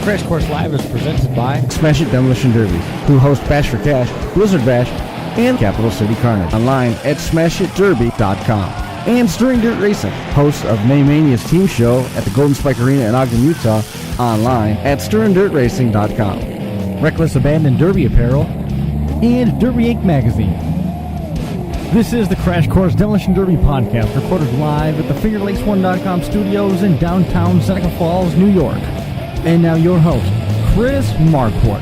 Crash Course Live is presented by Smash It Demolition Derbies, who host Bash for Cash, Blizzard Bash, and Capital City Carnage. Online at smashitderby.com. And Stirring Dirt Racing, host of May Mania's team show at the Golden Spike Arena in Ogden, Utah. Online at stirringdirtracing.com. Reckless Abandon Derby Apparel and Derby Inc. Magazine. This is the Crash Course Demolition Derby podcast, recorded live at the FingerLakes1.com studios in downtown Seneca Falls, New York. And now your host, Chris Marquardt.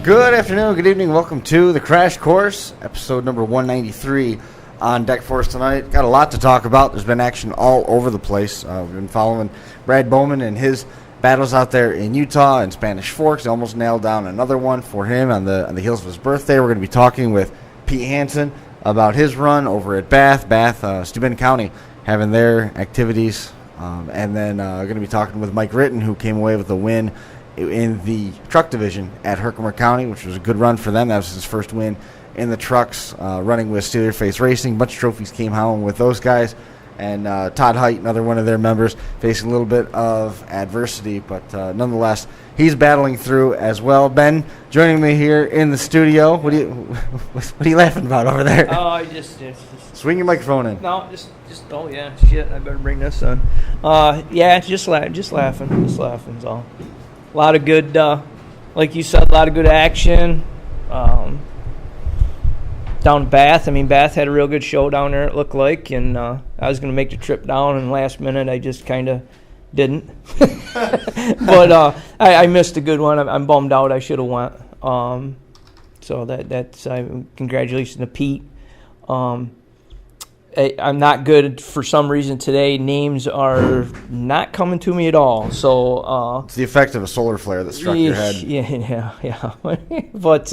Good afternoon, good evening, welcome to the Crash Course, episode number 193 on deck for us tonight. Got a lot to talk about. There's been action all over the place. We've been following Brad Bowman and his battles out there in Utah and Spanish Forks. Almost nailed down another one for him on the heels of his birthday. We're going to be talking with Pete Hansen about his run over at Bath, Steuben County, having their activities. And then going to be talking with Mike Tritton, who came away with a win in the truck division at Herkimer County, which was a good run for them. That was his first win in the trucks, running with Steeler Face Racing. A bunch of trophies came home with those guys. And Todd Height, another one of their members, facing a little bit of adversity. But nonetheless, he's battling through as well. Ben, joining me here in the studio. What are you laughing about over there? Oh, just swing your microphone in. No, just. Oh yeah, shit. I better bring this on. Yeah, just laughing. Just laughing. Is all. A lot of good, like you said, a lot of good action. Down in Bath. I mean, Bath had a real good show down there, it looked like, and I was going to make the trip down, and last minute I just kind of didn't. But I missed a good one. I'm bummed out. I should have went. So that's congratulations to Pete. I'm not good for some reason today. Names are not coming to me at all. So it's the effect of a solar flare that struck your head. Yeah. But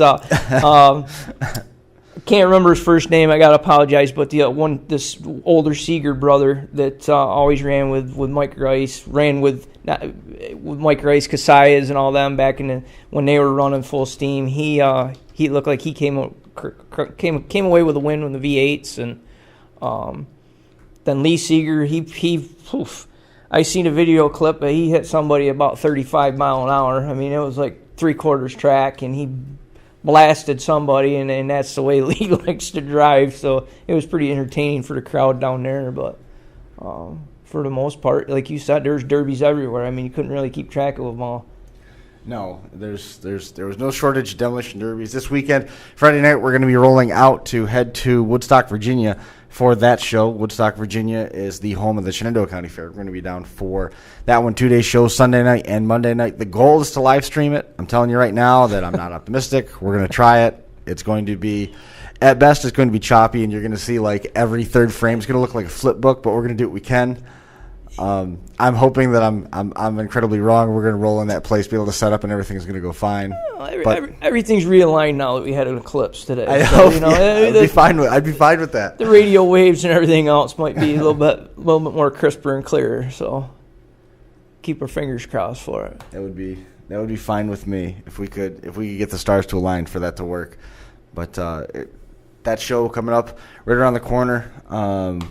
can't remember his first name. I gotta apologize. But this older Seeger brother that always ran with Mike Rice, ran with Mike Rice, Casillas, and all them back when they were running full steam. He looked like he came away with a win with the V8s, and then Lee Seeger, I seen a video clip, but he hit somebody about 35 mile an hour. I mean, it was like 3/4 track, and he blasted somebody, and that's the way Lee likes to drive. So it was pretty entertaining for the crowd down there. But for the most part, like you said, there's derbies everywhere. I mean, you couldn't really keep track of them all. No, there was no shortage of demolition derbies this weekend. Friday night, we're going to be rolling out to head to Woodstock, Virginia for that show. Woodstock, Virginia is the home of the Shenandoah County Fair. We're going to be down for that one, 2-day show, Sunday night and Monday night. The goal is to live stream it. I'm telling you right now that I'm not optimistic. We're going to try it. It's going to be, at best, it's going to be choppy, and you're going to see like every third frame. It's going to look like a flip book, but we're going to do what we can. I'm hoping that I'm incredibly wrong. We're going to roll in that place, be able to set up, and everything's going to go fine. Everything's realigned now that we had an eclipse today. I hope, I'd be fine with that. The radio waves and everything else might be a little bit more crisper and clearer. So keep our fingers crossed for it. That would be fine with me if we could get the stars to align for that to work. But that show coming up right around the corner.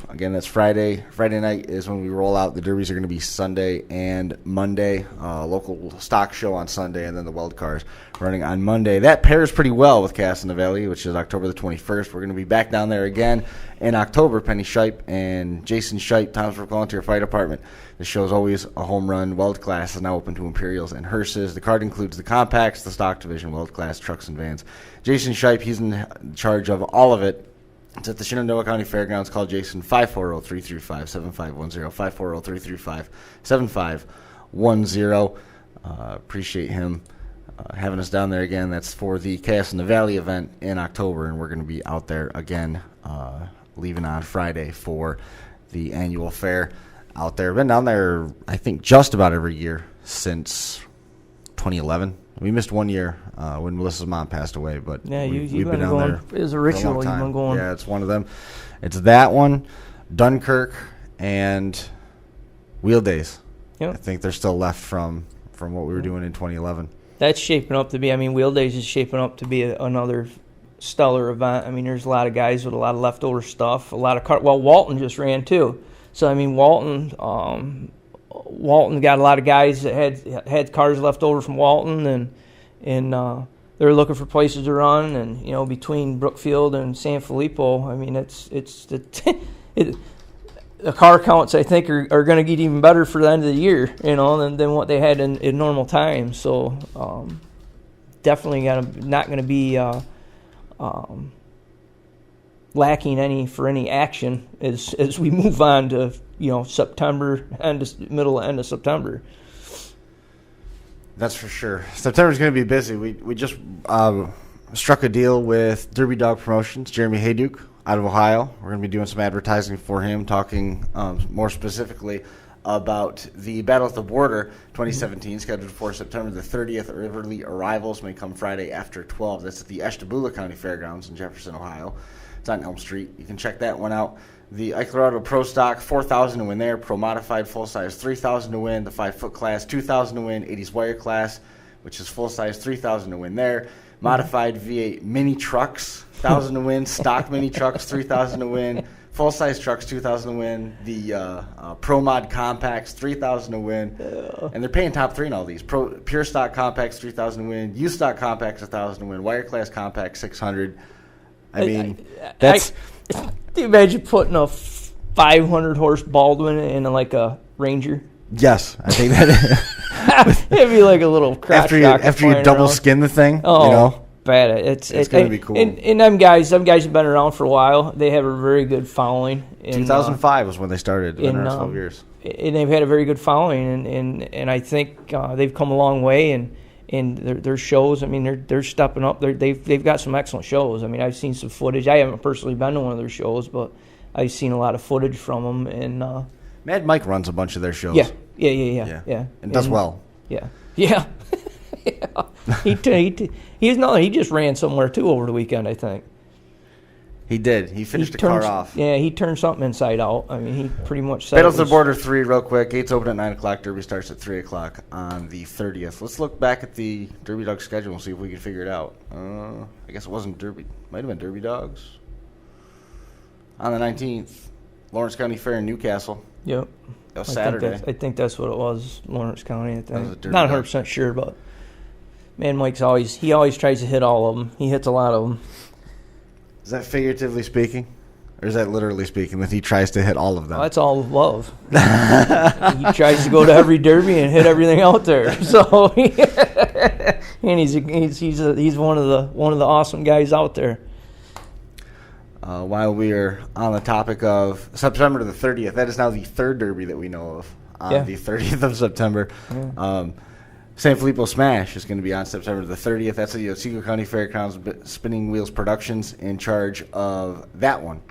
Again, that's Friday. Friday night is when we roll out. The derbies are going to be Sunday and Monday. Local stock show on Sunday, and then the wild cars running on Monday. That pairs pretty well with Cass in the Valley, which is October the 21st. We're going to be back down there again in October. Penny Shipe and Jason Shipe, Thomasburg Volunteer Fire Department. The show is always a home run. Weld class is now open to Imperials and hearses. The card includes the compacts, the stock division, weld class, trucks, and vans. Jason Shipe, he's in charge of all of it. It's at the Shenandoah County Fairgrounds. Call Jason 540-335-7510, 540-335-7510. Appreciate him having us down there again. That's for the Chaos in the Valley event in October, and we're going to be out there again, leaving on Friday for the annual fair out there. Been down there, I think, just about every year since 2011. We missed 1 year when Melissa's mom passed away, but yeah, we've been down going, there. It was a ritual. You've been going. Yeah, it's one of them. It's that one, Dunkirk, and Wheel Days. Yep. I think they're still left from what we were doing in 2011. That's shaping up to be. I mean, Wheel Days is shaping up to be another stellar event. I mean, there's a lot of guys with a lot of leftover stuff. A lot of Walton just ran too. So I mean, Walton Walton got a lot of guys that had cars left over from Walton, and they're looking for places to run. And between Brookfield and Sanfilippo, I mean the car counts I think are going to get even better for the end of the year, than what they had in normal times. So definitely not going to be lacking any action as we move on to September, end of September. That's for sure. September's going to be busy. We just struck a deal with Derby Dog Promotions, Jeremy Hayduke out of Ohio. We're going to be doing some advertising for him, talking more specifically about the Battle at the Border 2017, scheduled for September the 30th. Early arrivals may come Friday after 12. That's at the Ashtabula County Fairgrounds in Jefferson, Ohio. It's on Elm Street. You can check that one out. The Eichler Auto Pro Stock, $4,000 to win there. Pro Modified full size, $3,000 to win. The 5-foot class, $2,000 to win. 80s wire class, which is full size, $3,000 to win there. Modified V8 mini trucks, $1,000 to win. Stock mini trucks, $3,000 to win. Full size trucks, $2,000 to win. The Pro Mod compacts, $3,000 to win. And they're paying top three in all these. Pure stock compacts, $3,000 to win. Used stock compacts, $1,000 to win. Wire class compacts, $600. I mean, that's. Do you imagine putting a 500 horse Baldwin in like a Ranger? Yes, I think that. It'd be like a little crotch after you double skin the thing. Bad. It's going to be cool. And them guys have been around for a while. They have a very good following. 2005 was when they started. Been around 12 years. And they've had a very good following, and I think they've come a long way. And their shows, I mean, they're stepping up. They've got some excellent shows. I mean, I've seen some footage. I haven't personally been to one of their shows, but I've seen a lot of footage from them. And Mad Mike runs a bunch of their shows. Yeah. And does well. Yeah. Yeah. He just ran somewhere too over the weekend, I think. He did. He finished the car off. Yeah, he turned something inside out. I mean, he pretty much said Battle of the Border 3 real quick. Gates open at 9 o'clock. Derby starts at 3 o'clock on the 30th. Let's look back at the Derby Dog schedule and see if we can figure it out. I guess it wasn't Derby. Might have been Derby Dogs. On the 19th, Lawrence County Fair in Newcastle. Yep. That was Saturday. I think that's what it was, Lawrence County. I think. Was Not 100% sure, but man, Mike's always tries to hit all of them. He hits a lot of them. Is that figuratively speaking? Or is that literally speaking, that he tries to hit all of them? Well, that's all love. He tries to go to every derby and hit everything out there. So, and he's one of the awesome guys out there. While we are on the topic of September the 30th, that is now the third derby that we know of on the 30th of September. Yeah. Sanfilippo Smash is going to be on September the 30th. That's the Otsego County Fairgrounds Spinning Wheels Productions in charge of that one.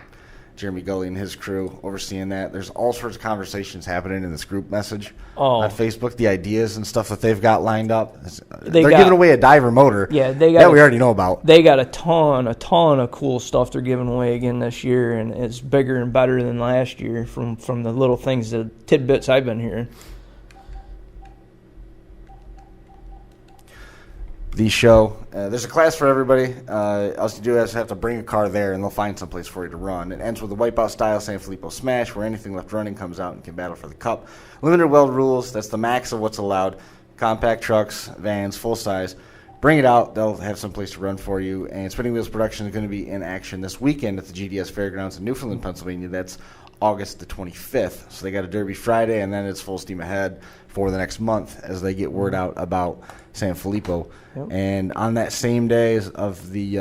Jeremy Gully and his crew overseeing that. There's all sorts of conversations happening in this group message on Facebook, the ideas and stuff that they've got lined up. They're giving away a diver motor. Yeah, we already know about. They got a ton of cool stuff they're giving away again this year, and it's bigger and better than last year from the little things, the tidbits I've been hearing. The show, there's a class for everybody. All you do is have to bring a car there, and they'll find someplace for you to run. It ends with a wipeout style Sanfilippo Smash, where anything left running comes out and can battle for the cup. Limited weld rules, that's the max of what's allowed. Compact trucks, vans, full size. Bring it out, they'll have someplace to run for you. And Spinning Wheels Production is going to be in action this weekend at the GDS Fairgrounds in Newfoundland, Pennsylvania. That's August the 25th. So they got a Derby Friday, and then it's full steam ahead for the next month as they get word out about Sanfilippo. Yep. And on that same day of the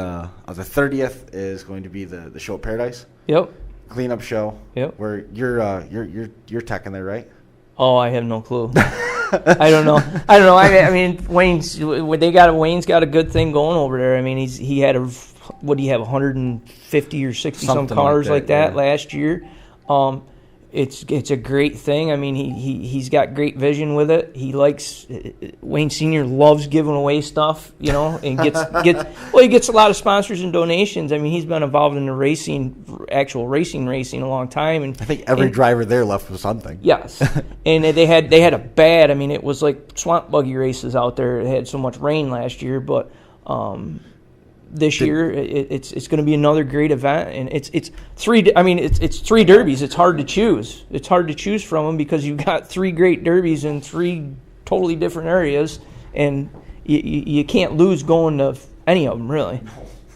30th is going to be the show at Paradise. Yep. Cleanup show. Yep. Where you're teching there, right? Oh, I have no clue. I don't know. I mean, Wayne's got a good thing going over there. I mean, he had 150 or 60 some cars like that last year. It's a great thing. I mean, he's got great vision with it. He likes Wayne Sr. loves giving away stuff, and he gets a lot of sponsors and donations. I mean, he's been involved in the actual racing a long time. And I think every driver there left with something. Yes, and they had a bad. I mean, it was like swamp buggy races out there. It had so much rain last year, but this year. It's going to be another great event, and it's three. I mean, it's three derbies. It's hard to choose. It's hard to choose from them because you've got three great derbies in three totally different areas, and you can't lose going to any of them really.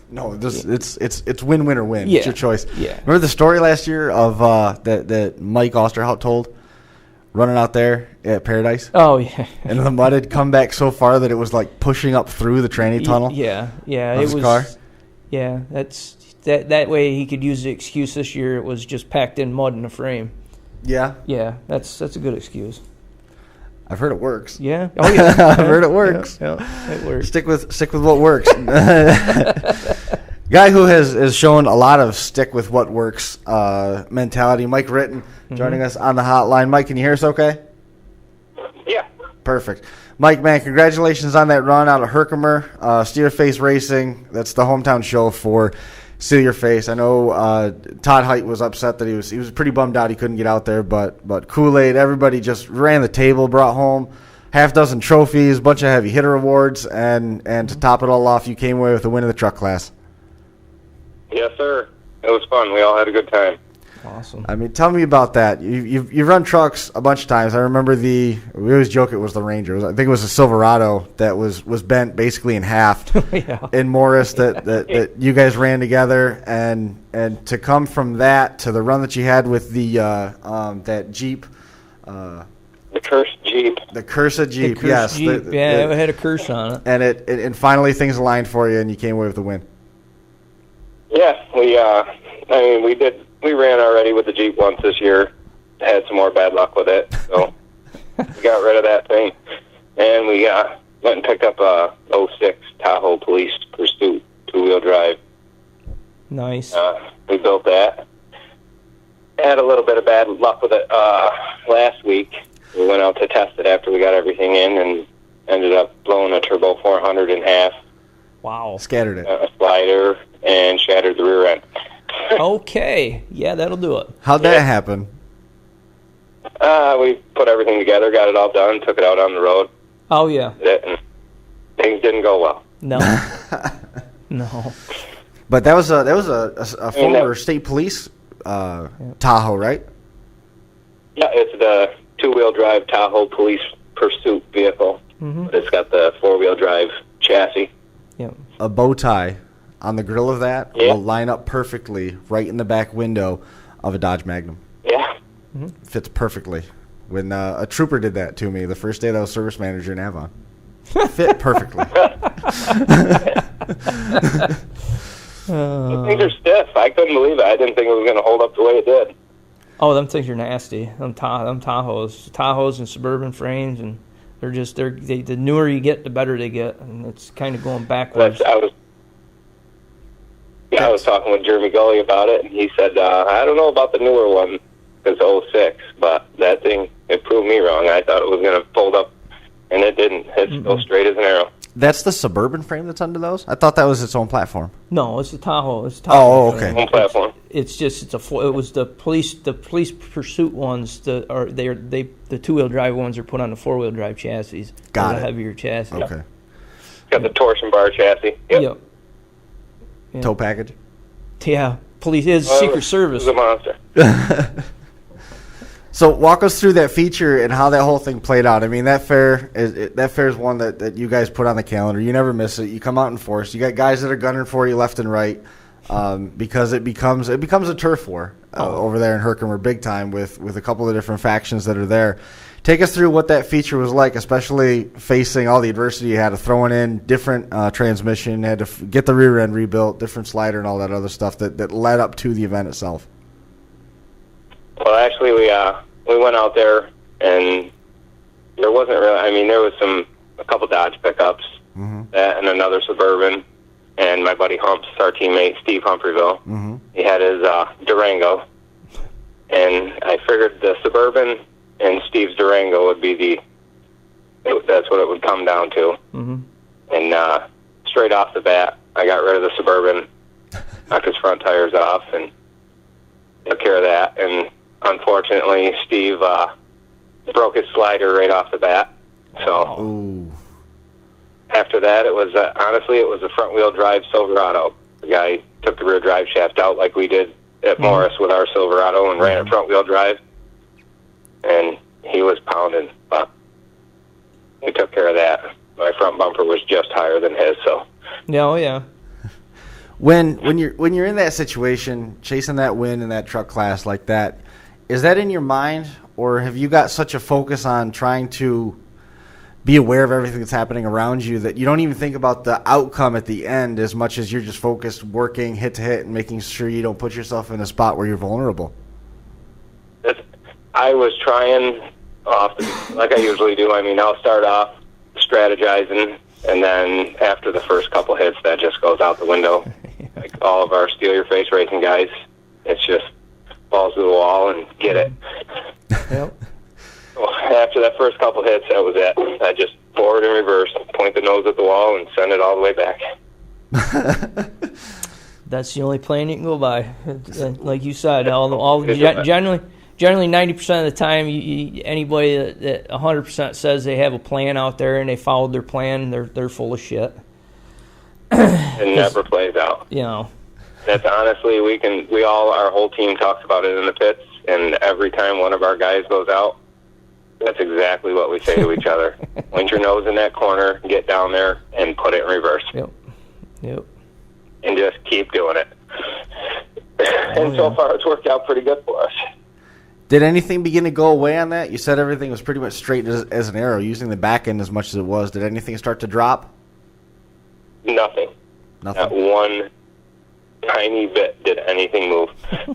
No, it's win or win. Yeah. It's your choice. Yeah. Remember the story last year of that Mike Osterhout told, running out there at Paradise? Oh yeah. And the mud had come back so far that it was like pushing up through the tranny tunnel. Yeah. Of It his was. car. Yeah, that way he could use the excuse this year. It was just packed in mud in the frame. Yeah. Yeah, that's a good excuse. I've heard it works. Yeah. Oh yeah. I've heard it works. Yeah, it works. Stick with what works. Guy who has shown a lot of stick with what works mentality, Mike Ritton, joining us on the hotline. Mike, can you hear us okay? Yeah. Perfect. Mike, man, congratulations on that run out of Herkimer, Steer Face Racing. That's the hometown show for Steal Your Face. I know Todd Height was upset that he was pretty bummed out he couldn't get out there, but Kool-Aid, everybody just ran the table, brought home half dozen trophies, bunch of heavy hitter awards, and to top it all off, you came away with the win of the truck class. Yes, sir. It was fun. We all had a good time. Awesome. I mean, tell me about that. You've run trucks a bunch of times. I remember we always joke it was the Ranger. I think it was a Silverado that was bent basically in half Yeah. in Morris that you guys ran together, and to come from that to the run that you had with the that Jeep. The cursed Jeep. The cursed Jeep, Cursed yes. Jeep. It had a curse on it. And and finally things aligned for you, and you came away with the win. Yeah, we ran already with the Jeep once this year. Had some more bad luck with it, so we got rid of that thing. And we went and picked up a 06 Tahoe Police Pursuit 2-wheel drive. Nice. We built that. Had a little bit of bad luck with it last week. We went out to test it after we got everything in and ended up blowing a Turbo 400 in half. Wow. Scattered it. A slider, and shattered the rear end. Okay. Yeah, that'll do it. How'd that happen? We put everything together, got it all done, took it out on the road. Oh yeah. And things didn't go well. No. No. But that was a former state police Tahoe, right? Yeah, it's the 2-wheel drive Tahoe Police Pursuit vehicle. But it's got the 4-wheel drive chassis. Yeah. A bow tie on the grill of that will line up perfectly right in the back window of a Dodge Magnum. Yeah. Fits perfectly. When a trooper did that to me the first day that I was service manager in Avon. Fit perfectly. Those things are stiff. I couldn't believe it. I didn't think it was going to hold up the way it did. Oh, them things are nasty. Them Tahoes and Suburban frames, and the newer you get, the better they get, and it's kind of going backwards. I was talking with Jeremy Gully about it, and he said, I don't know about the newer one, because 06, but that thing, it proved me wrong. I thought it was going to fold up, and it didn't. It's still straight as an arrow. That's the Suburban frame that's under those? I thought that was its own platform. No, it's the Tahoe. It's a Tahoe. Oh, okay. One platform. It was the police pursuit ones. The 2-wheel drive ones are put on the 4-wheel drive chassis. Got the it. heavier chassis. Okay. Got the torsion bar chassis. Yep. Yeah. Tow package? Yeah. Police is Secret Service. It was a monster. So walk us through that feature and how that whole thing played out. I mean, that fair is one that you guys put on the calendar. You never miss it. You come out in force. You got guys that are gunning for you left and right, because it becomes a turf war over there in Herkimer, big time with a couple of different factions that are there. Take us through what that feature was like, especially facing all the adversity you had to throwing in different transmission, had to get the rear end rebuilt, different slider, and all that other stuff that led up to the event itself. Well, actually, we went out there, and there wasn't really. I mean, there was a couple Dodge pickups, that and another Suburban, and my buddy Humps, our teammate Steve Humphreyville. He had his Durango, and I figured the Suburban and Steve's Durango would be that's what it would come down to. And straight off the bat, I got rid of the Suburban, knocked his front tires off, and took care of that. And unfortunately, Steve broke his slider right off the bat. So Ooh. after that, it was honestly, it was a front-wheel drive Silverado. The guy took the rear drive shaft out like we did at Morris with our Silverado and ran it front-wheel drive, and he was pounding, but we took care of that. My front bumper was just higher than his, so. Yeah, oh yeah. When you're in that situation, chasing that win in that truck class like that, is that in your mind, or have you got such a focus on trying to be aware of everything that's happening around you that you don't even think about the outcome at the end as much as you're just focused working hit to hit and making sure you don't put yourself in a spot where you're vulnerable? I was trying like I usually do. I mean, I'll start off strategizing, and then after the first couple hits, that just goes out the window. Like all of our Steal Your Face racing guys, it's just balls to the wall and get it. Yep. Well, after that first couple hits, that was it. I just forward and reverse, point the nose at the wall, and send it all the way back. That's the only plan you can go by. Like you said, generally 90% of the time, anybody that 100% says they have a plan out there and they followed their plan, they're full of shit. It never plays out. You know. That's honestly, our whole team talks about it in the pits, and every time one of our guys goes out, that's exactly what we say to each other. Point your nose in that corner, get down there, and put it in reverse. Yep. And just keep doing it. And so far, it's worked out pretty good for us. Did anything begin to go away on that? You said everything was pretty much straight as an arrow, using the back end as much as it was. Did anything start to drop? Nothing. Not one tiny bit did anything move.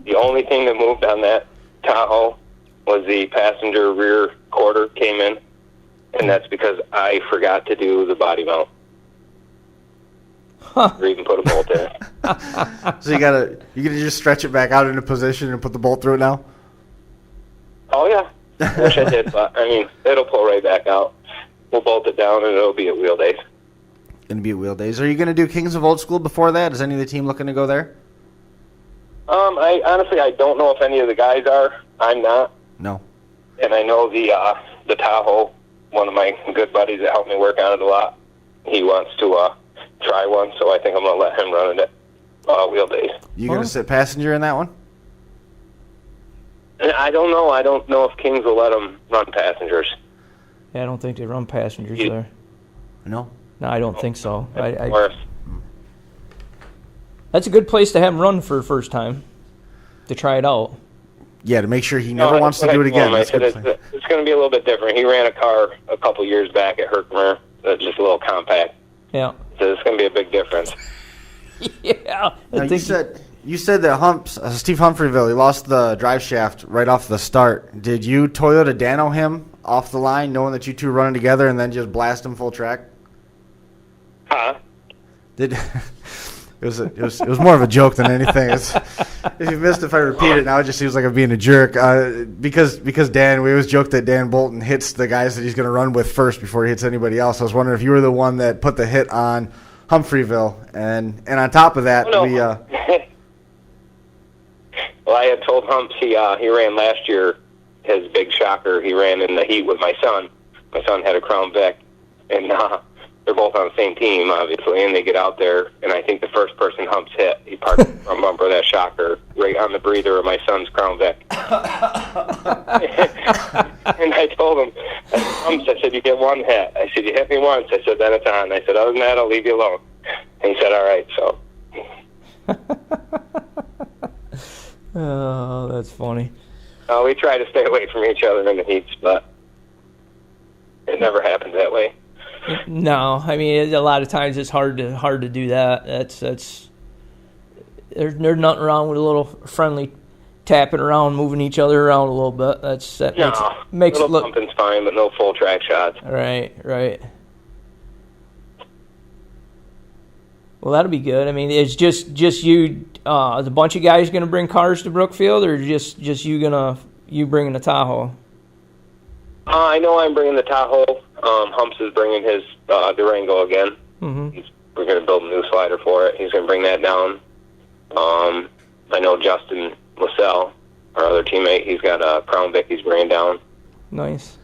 The only thing that moved on that Tahoe was the passenger rear quarter came in, and that's because I forgot to do the body mount. Or even put a bolt in it. So you gonna just stretch it back out into position and put the bolt through it now? Oh yeah, wish I did, but I mean it'll pull right back out. We'll bolt it down and it'll be at wheel days. Gonna be at wheel days. Are you gonna do Kings of Old School before that? Is any of the team looking to go there? I honestly don't know if any of the guys are. I'm not. No. And I know the Tahoe, one of my good buddies that helped me work on it a lot, he wants to try one, so I think I'm going to let him run it at wheel days. You going to sit passenger in that one? I don't know. I don't know if Kings will let them run passengers. Yeah, I don't think they run passengers there. No? No, I don't think so. Worse. That's a good place to have him run for the first time, to try it out. Yeah, to make sure he never wants to do it again. I said it's going to be a little bit different. He ran a car a couple years back at Herkimer, just a little compact. Yeah. So it's going to be a big difference. Yeah. Now, you said that Steve Humphreyville, he lost the drive shaft right off the start. Did you Toyota Dano him off the line, knowing that you two running together, and then just blast him full track? Huh? It was more of a joke than anything. If you missed, if I repeat it now, it just seems like I'm being a jerk. Because we always joke that Dan Bolton hits the guys that he's going to run with first before he hits anybody else. I was wondering if you were the one that put the hit on Humphreyville, and on top of that, Well, I had told Humps he ran last year. His big shocker, he ran in the heat with my son. My son had a Crown Vic, and they're both on the same team, obviously, and they get out there, and I think the first person Humps hit, he parked the front bumper of that shocker right on the breather of my son's Crown Vic. And I told him, Humps, I said, you get one hit. I said, you hit me once. I said, then it's on. I said, other than that, I'll leave you alone. And he said, all right, so. Oh, that's funny. We try to stay away from each other in the heats, but it never happens that way. No, I mean a lot of times it's hard to do that. That's there's nothing wrong with a little friendly tapping around, moving each other around a little bit. Makes a it look. Pumping's fine, but no full track shots. Right. Well, that'll be good. I mean, it's just you. Is a bunch of guys going to bring cars to Brookfield, or just you bringing the Tahoe? I know I'm bringing the Tahoe. Humps is bringing his Durango again. Mm-hmm. We're going to build a new slider for it. He's going to bring that down. I know Justin LaSalle, our other teammate, he's got a Crown Vic he's bringing down. Nice.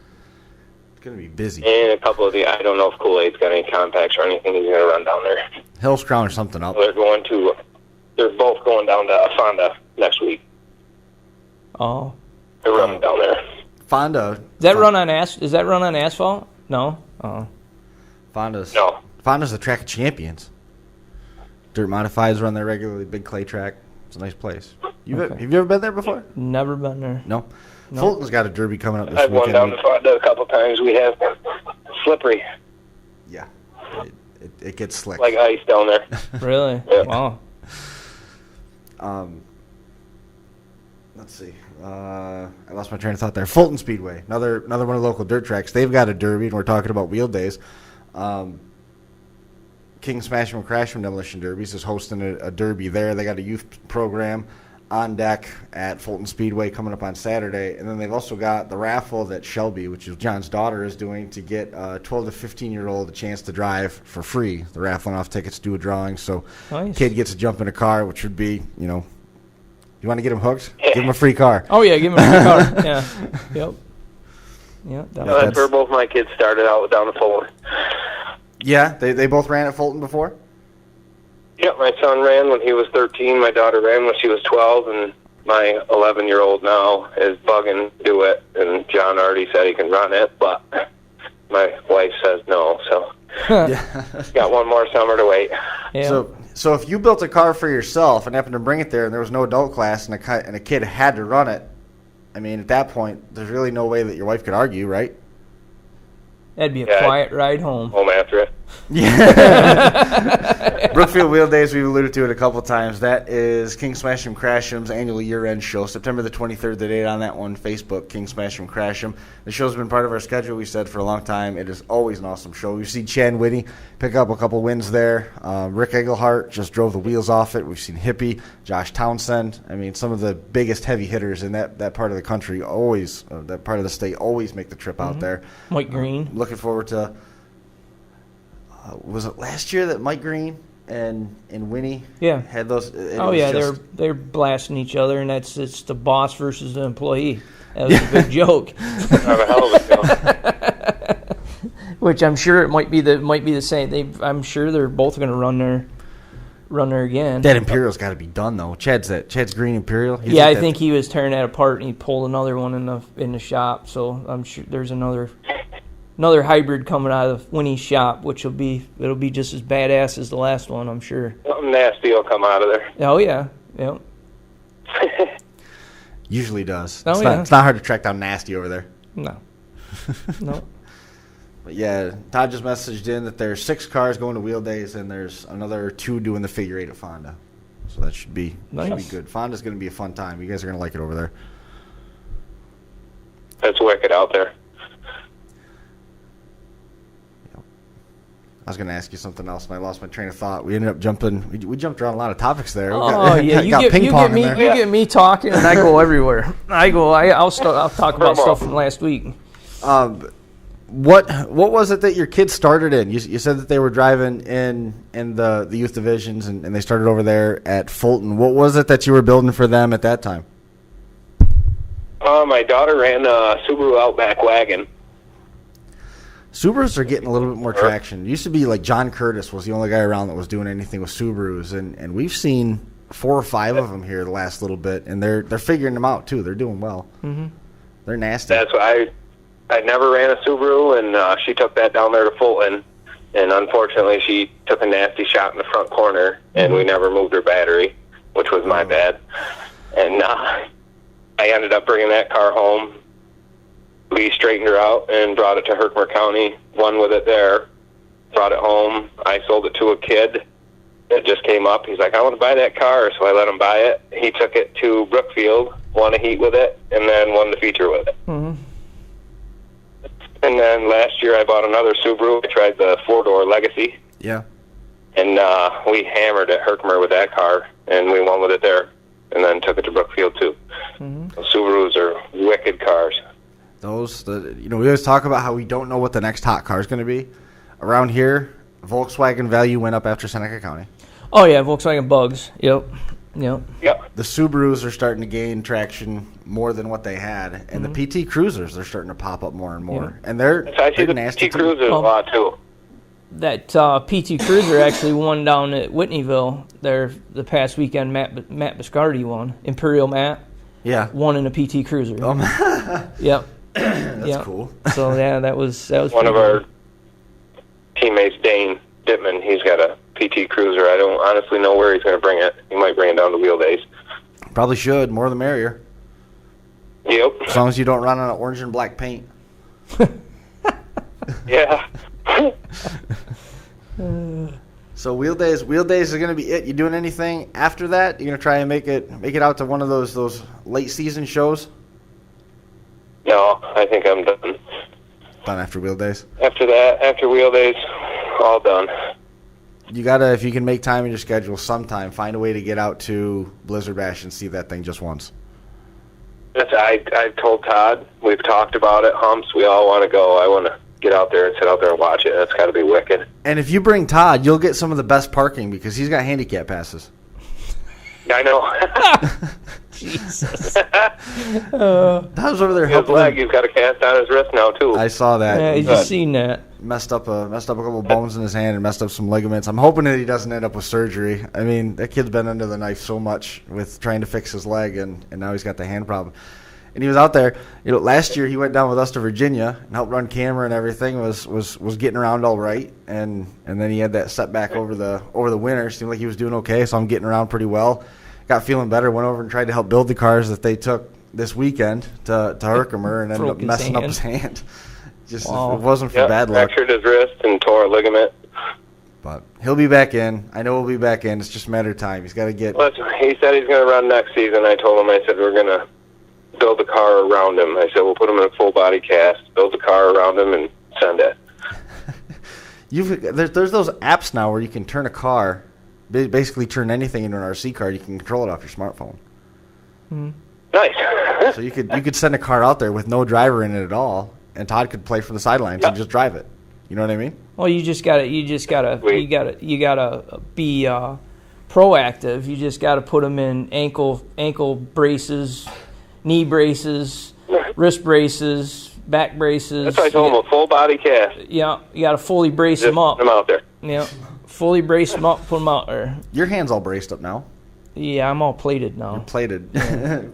It's going to be busy. And a couple of I don't know if Kool-Aid's got any contacts or anything. He's going to run down there. Hill's Crown or something up. They're both going down to Fonda next week. Oh. They're running down there. Fonda. Is that run on asphalt? No. Oh. Fonda's No. Fonda's the track of champions. Dirt modifieds run there regularly. Big clay track. It's a nice place. Have you ever been there before? Never been there. No. Fulton's got a derby coming up this I've weekend. gone down to Fonda a couple times. We have slippery. Yeah. It gets slick. Like ice down there. Really? Yeah. Wow. Let's see. I lost my train of thought there. Fulton Speedway, another one of the local dirt tracks. They've got a derby, and we're talking about wheel days. King Smash and Crash from Demolition Derbies is hosting a derby there. They got a youth program on deck at Fulton Speedway coming up on Saturday. And then they've also got the raffle that Shelby, which is John's daughter, is doing to get a 12 to 15-year-old a chance to drive for free. They're raffling off tickets to do a drawing. So nice. Kid gets to jump in a car, which would be, you want to get him hooked? Give him a free car. Oh, yeah, give him a free car. Yeah. Yep. Yeah, That's where both my kids started out down the Fulton. Yeah, they both ran at Fulton before? Yep, my son ran when he was 13. My daughter ran when she was 12, and my 11-year-old now is bugging to do it. And John already said he can run it, but my wife says no. So got one more summer to wait. Yeah. So if you built a car for yourself and happened to bring it there, and there was no adult class, and a kid had to run it, I mean, at that point, there's really no way that your wife could argue, right? That'd be a quiet ride home. Home after it. Yeah. Brookfield Wheel Days, we've alluded to it a couple times. That is King Smash'em Crash'em's annual year-end show. September the 23rd, the date on that one, Facebook, King Smash'em Crash'em. The show's been part of our schedule, we said, for a long time. It is always an awesome show. We've seen Chad Whitty pick up a couple wins there. Rick Egelhart just drove the wheels off it. We've seen Hippie, Josh Townsend. I mean, some of the biggest heavy hitters in that part of the country always, that part of the state, always make the trip out there. Mike Green. Looking forward to... was it last year that Mike Green and Winnie had those? They're blasting each other, and it's the boss versus the employee. That was a big joke. Have a hell of a joke. Which I'm sure it might be the same. I'm sure they're both going to run there again. That Imperial's got to be done though. Chad's Green Imperial. I think he was tearing that apart, and he pulled another one in the shop. So I'm sure there's another hybrid coming out of Winnie's shop, which it'll be just as badass as the last one, I'm sure. Something nasty will come out of there. Oh yeah, yep. Usually does. Oh, It's not hard to track down nasty over there. No. No. But yeah, Todd just messaged in that there's 6 cars going to Wheel Days, and there's another 2 doing the figure 8 at Fonda. So that should be good. Fonda's going to be a fun time. You guys are going to like it over there. It's wicked out there. I was going to ask you something else, and I lost my train of thought. We ended up jumping. We jumped around a lot of topics there. You get me talking, and I go everywhere. I'll talk about stuff from last week. What was it that your kids started in? You said that they were driving in the youth divisions, and they started over there at Fulton. What was it that you were building for them at that time? My daughter ran a Subaru Outback wagon. Subarus are getting a little bit more traction. It used to be like John Curtis was the only guy around that was doing anything with Subarus, and we've seen 4 or 5 of them here the last little bit, and they're figuring them out too. They're doing well. Mm-hmm. They're nasty. That's why I never ran a Subaru, and she took that down there to Fulton, and unfortunately she took a nasty shot in the front corner, and we never moved her battery, which was my bad. And I ended up bringing that car home. We straightened her out and brought it to Herkimer County, won with it there, brought it home. I sold it to a kid that just came up. He's like, I want to buy that car, so I let him buy it. He took it to Brookfield, won a heat with it, and then won the feature with it. Mm-hmm. And then last year I bought another Subaru. I tried the 4-door Legacy. Yeah. And we hammered at Herkimer with that car, and we won with it there, and then took it to Brookfield too. Mm-hmm. The Subarus are wicked cars. We always talk about how we don't know what the next hot car is going to be. Around here, Volkswagen value went up after Seneca County. Oh yeah, Volkswagen Bugs. Yep. The the Subarus are starting to gain traction more than what they had, and the PT Cruisers are starting to pop up more and more. And they're I see the nasty PT Cruisers a lot too. That PT Cruiser actually won down at Whitneyville there the past weekend. Matt Biscardi won. Imperial Matt. Yeah. Won in a PT Cruiser. Yep. That's cool. So yeah, that was one of our teammates, Dane Dittman. He's got a PT Cruiser. I don't honestly know where he's going to bring it. He might bring it down to Wheel Days. Probably should. More the merrier. Yep. As long as you don't run on orange and black paint. Yeah. So Wheel Days is going to be it. You doing anything after that? You're going to try and make it out to one of those late season shows? No, I think I'm done. Done after Wheel Days? After that, after Wheel Days, all done. You got to, if you can make time in your schedule sometime, find a way to get out to Blizzard Bash and see that thing just once. I told Todd, we've talked about it, Humps, we all want to go. I want to get out there and sit out there and watch it. That's got to be wicked. And if you bring Todd, you'll get some of the best parking because he's got handicap passes. I know. Jesus. Todd's over there His helping. leg, he's got a cast on his wrist now, too. I saw that. Yeah, you just seen that. Messed up a couple bones in his hand and messed up some ligaments. I'm hoping that he doesn't end up with surgery. I mean, that kid's been under the knife so much with trying to fix his leg, and now he's got the hand problem. And he was out there. Last year he went down with us to Virginia and helped run camera and everything. Was getting around all right, and then he had that setback over the winter. Seemed like he was doing okay, so I'm getting around pretty well. Got feeling better. Went over and tried to help build the cars that they took this weekend to Herkimer, and ended up messing up his hand. Just if it wasn't for bad luck. Fractured his wrist and tore a ligament. But he'll be back in. I know he'll be back in. It's just a matter of time. He's got to get. He said he's going to run next season. I told him, I said, we're going to build the car around him. I said, we'll put him in a full body cast, build the car around him, and send it. There's those apps now where you can turn a car, basically turn anything into an RC car. You can control it off your smartphone. Nice. So you could send a car out there with no driver in it at all, and Todd could play from the sidelines and just drive it. You know what I mean? Well, you gotta be proactive. You just gotta put them in ankle braces, knee braces, wrist braces, back braces. That's why I told him, a full body cast. Yeah, you gotta fully brace them up. Put them out there. Yeah, fully brace them up, put them out there. Your hand's all braced up now. Yeah, I'm all plated now. You're plated.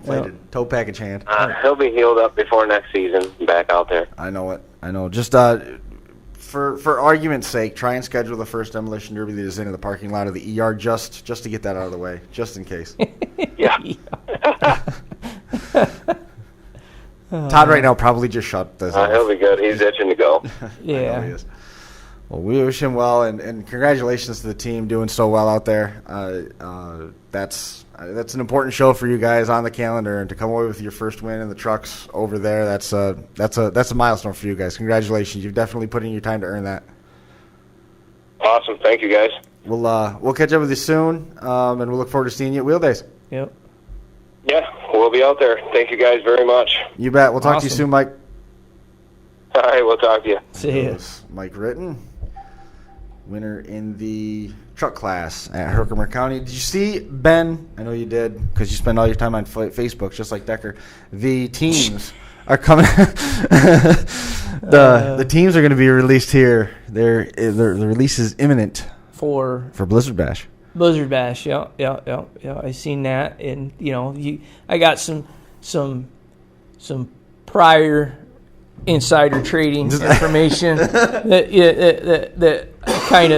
Plated. Toe package hand. He'll be healed up before next season, back out there. I know it. I know. Just for argument's sake, try and schedule the first demolition derby that is in the parking lot of the ER just to get that out of the way, just in case. Yeah. Todd right now probably just shut this off. He'll be good. He's itching to go. Yeah. I know he is. Well, we wish him well, and congratulations to the team doing so well out there. That's an important show for you guys on the calendar, and to come away with your first win in the trucks over there, that's a milestone for you guys. Congratulations! You've definitely put in your time to earn that. Awesome. Thank you, guys. We'll catch up with you soon, and we'll look forward to seeing you at Wheel Days. Yep. Yeah, we'll be out there. Thank you guys very much. You bet. We'll talk to you soon, Mike. All right, we'll talk to you. See ya. Mike Ritton, winner in the truck class at Herkimer County. Did you see, Ben? I know you did because you spend all your time on Facebook, just like Decker. The teams are coming. The teams are going to be released here. The release is imminent For Blizzard Bash. Blizzard Bash, yeah. I seen that, and I got some prior insider trading information that kind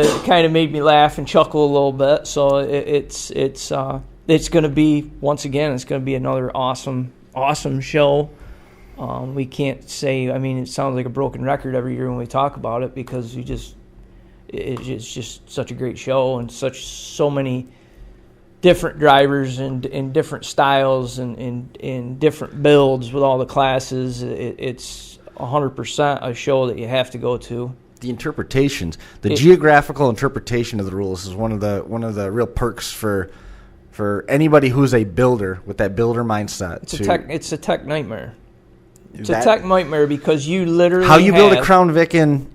of made me laugh and chuckle a little bit. So it's going to be, once again, it's going to be another awesome show. We can't say, I mean, it sounds like a broken record every year when we talk about it because it's just such a great show and so many different drivers and different styles and different builds with all the classes. It's 100% a show that you have to go to. The interpretations, geographical interpretation of the rules is one of the real perks for anybody who's a builder with that builder mindset. It's a tech nightmare. It's a tech nightmare because you literally how you build a Crown Vic in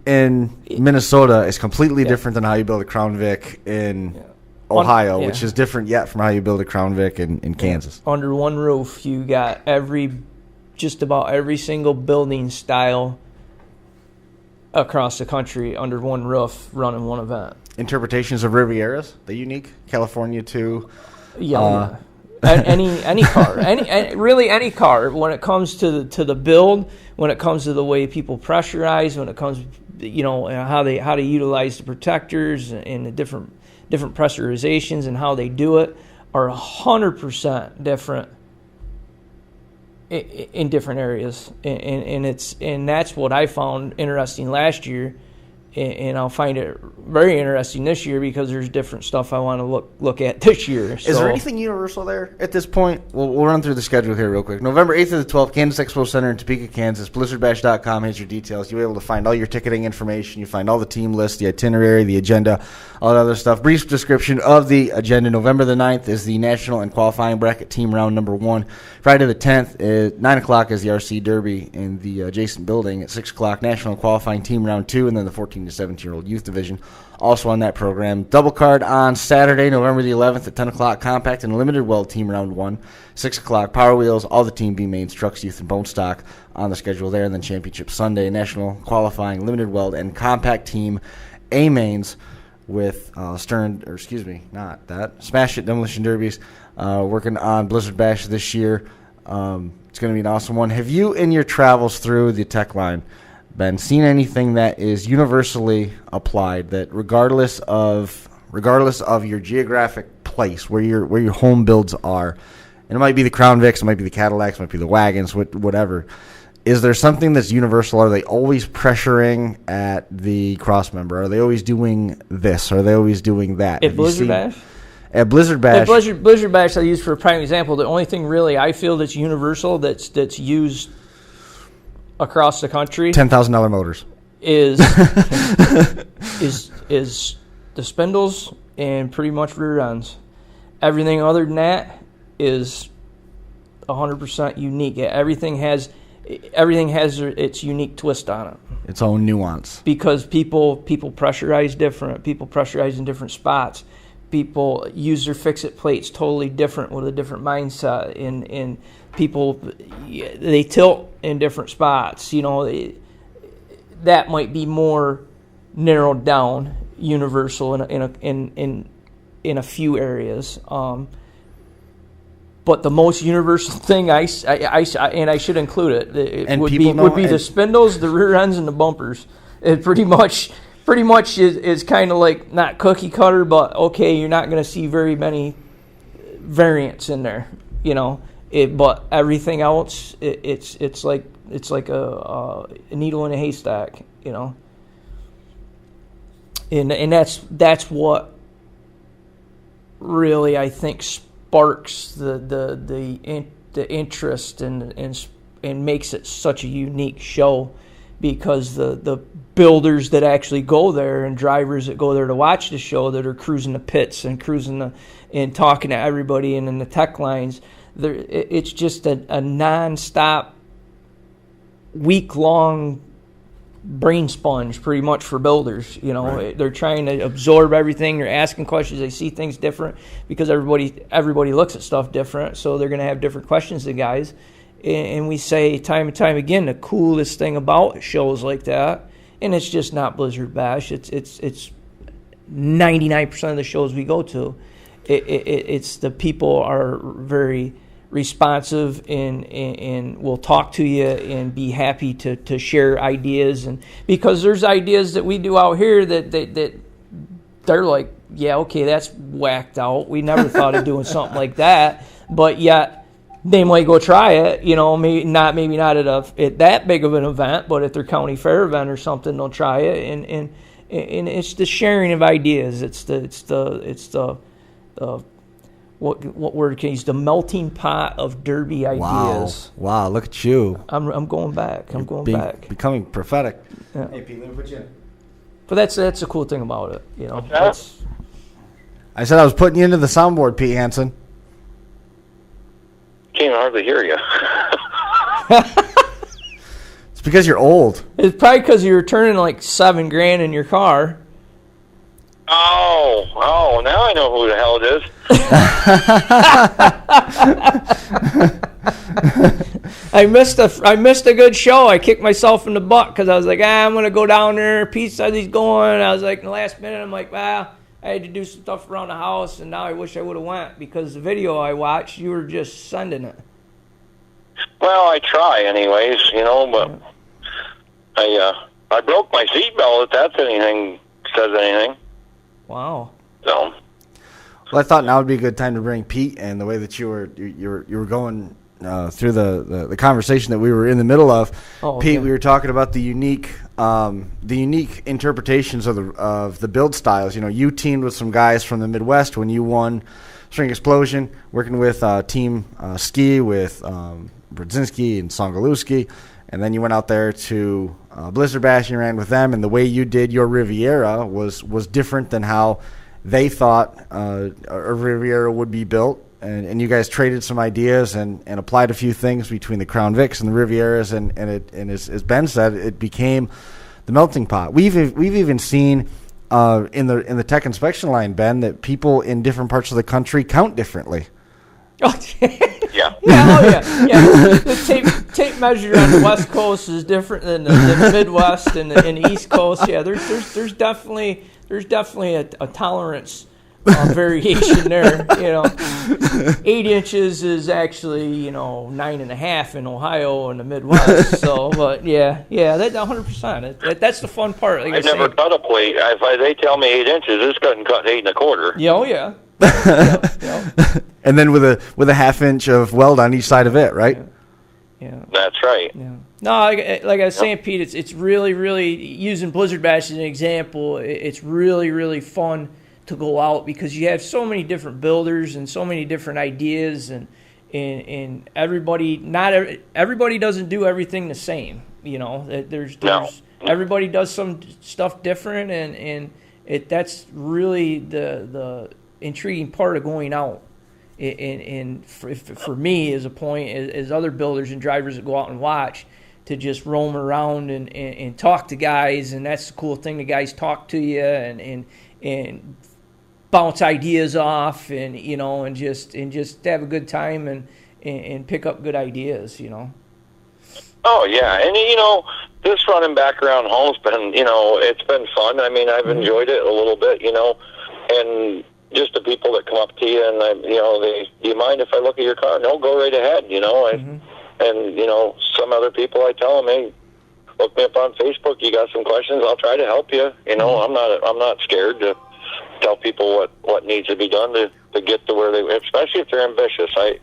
Minnesota is completely different than how you build a Crown Vic in Ohio, yeah. which is different yet from how you build a Crown Vic in Kansas. Under one roof, you got just about every single building style across the country under one roof running one event. Interpretations of Rivieras, the unique California to any car, really any car. When it comes to the build, when it comes to the way people pressurize, when it comes, how they utilize the protectors and the different pressurizations and how they do it are 100% different in different areas, and that's what I found interesting last year. And I'll find it very interesting this year because there's different stuff I want to look at this year. Is there anything universal there at this point? We'll run through the schedule here real quick. November 8th to the 12th, Kansas Expo Center in Topeka, Kansas. BlizzardBash.com has your details. You'll be able to find all your ticketing information. You find all the team lists, the itinerary, the agenda, all that other stuff. Brief description of the agenda. November the 9th is the national and qualifying bracket team round number 1. Friday the 10th, at 9 o'clock is the RC Derby in the adjacent building. At 6 o'clock, national and qualifying team round 2, and then the 14 to 17-year-old youth division also on that program. Double card on Saturday, November the 11th at 10 o'clock, compact and limited weld team round 1. 6 o'clock, Power Wheels, all the Team B mains, trucks, youth, and bone stock on the schedule there. And then Championship Sunday, national qualifying, limited weld, and compact team A mains with Smash It Demolition Derbies working on Blizzard Bash this year. It's going to be an awesome one. Have you, in your travels through the tech line, Ben, seen anything that is universally applied, that regardless of your geographic place, where your home builds are, and it might be the Crown Vics, it might be the Cadillacs, it might be the wagons, whatever, is there something that's universal? Are they always pressuring at the cross member? Are they always doing this? Are they always doing that? At Blizzard Bash? At Blizzard Bash. At Blizzard Bash, I use for a prime example, the only thing really I feel that's universal that's used across the country, $10,000 motors, is the spindles and pretty much rear ends. Everything other than that is 100% unique. Everything has its unique twist on it. Its own nuance. Because people pressurize different. People pressurize in different spots. People use their fix-it plates totally different with a different mindset. And people, they tilt in different spots. That might be more narrowed down, universal in a few areas. But the most universal thing I should include it would be the spindles, the rear ends, and the bumpers. It pretty much is kind of like not cookie cutter, but okay, you're not going to see very many variants in there, but everything else, it's like a needle in a haystack, and that's what really I think sparks the interest and makes it such a unique show, because the builders that actually go there and drivers that go there to watch the show, that are cruising the pits and and talking to everybody and in the tech lines, it's just a non-stop, week-long brain sponge pretty much for builders. Right. They're trying to absorb everything. They're asking questions. They see things different because everybody looks at stuff different, so they're going to have different questions to guys. And we say time and time again, the coolest thing about shows like that, and it's just not Blizzard Bash, it's 99% of the shows we go to, it's the people are very responsive and will talk to you and be happy to share ideas, and because there's ideas that we do out here that they're like, yeah, okay, that's whacked out. We never thought of doing something like that, but yet they might go try it, maybe not at that big of an event, but at their county fair event or something, they'll try it, and it's the sharing of ideas. It's the what word can I use? The melting pot of derby ideas. Wow! Look at you. I'm going back. I'm going back. Becoming prophetic. Yeah. Hey, Pete, let me put you in. But that's the cool thing about it, I said I was putting you into the soundboard, Pete Hansen. Can't hardly hear you. It's because you're old. It's probably because you were turning like $7,000 in your car. Oh, now I know who the hell it is. I missed a good show. I kicked myself in the butt because I was like, I'm going to go down there. Pete said he's going. I was like, in the last minute, I'm like, I had to do some stuff around the house, and now I wish I would have went because the video I watched, you were just sending it. Well, I try anyways, but I broke my seatbelt, if that's says anything. Wow. So. Well, I thought now would be a good time to bring Pete, and the way that you were going through the conversation that we were in the middle of, Pete, we were talking about the unique interpretations of the build styles. You teamed with some guys from the Midwest when you won String Explosion, working with Team Ski with Brzezinski and Songalewski, and then you went out there to Blizzard Bash and ran with them, and the way you did your Riviera was different than how they thought a Riviera would be built. And you guys traded some ideas and applied a few things between the Crown Vics and the Rivieras, and as Ben said, it became the melting pot. We've even seen in the tech inspection line, Ben, that people in different parts of the country count differently. Oh, yeah. The tape measure on the West Coast is different than the Midwest and the East Coast. Yeah, there's definitely a tolerance variation there. 8 inches is actually 9.5 in Ohio and the Midwest. So, but yeah, that 100%. That's the fun part. Like I've never cut a plate. If they tell me 8 inches, this doesn't cut 8 1/4. Yeah, oh yeah. And then with a half inch of weld on each side of it, right? Yeah. That's right. Yeah. No, like I was saying, Pete, it's really, really, using Blizzard Bash as an example, it's really, really fun to go out because you have so many different builders and so many different ideas, and everybody doesn't do everything the same. There's everybody does some stuff different, and that's really the intriguing part of going out. And for me, as a point, as other builders and drivers that go out and watch, to just roam around and talk to guys, and that's the cool thing. The guys talk to you and bounce ideas off, and and just have a good time and pick up good ideas. Oh yeah, and this running back around home's been it's been fun. I mean, I've enjoyed it a little bit, and just the people that come up to you and do you mind if I look at your car? No, go right ahead. And some other people, I tell them, hey, look me up on Facebook. You got some questions? I'll try to help you. I'm not scared to tell people what needs to be done to get to where they, especially if they're ambitious. I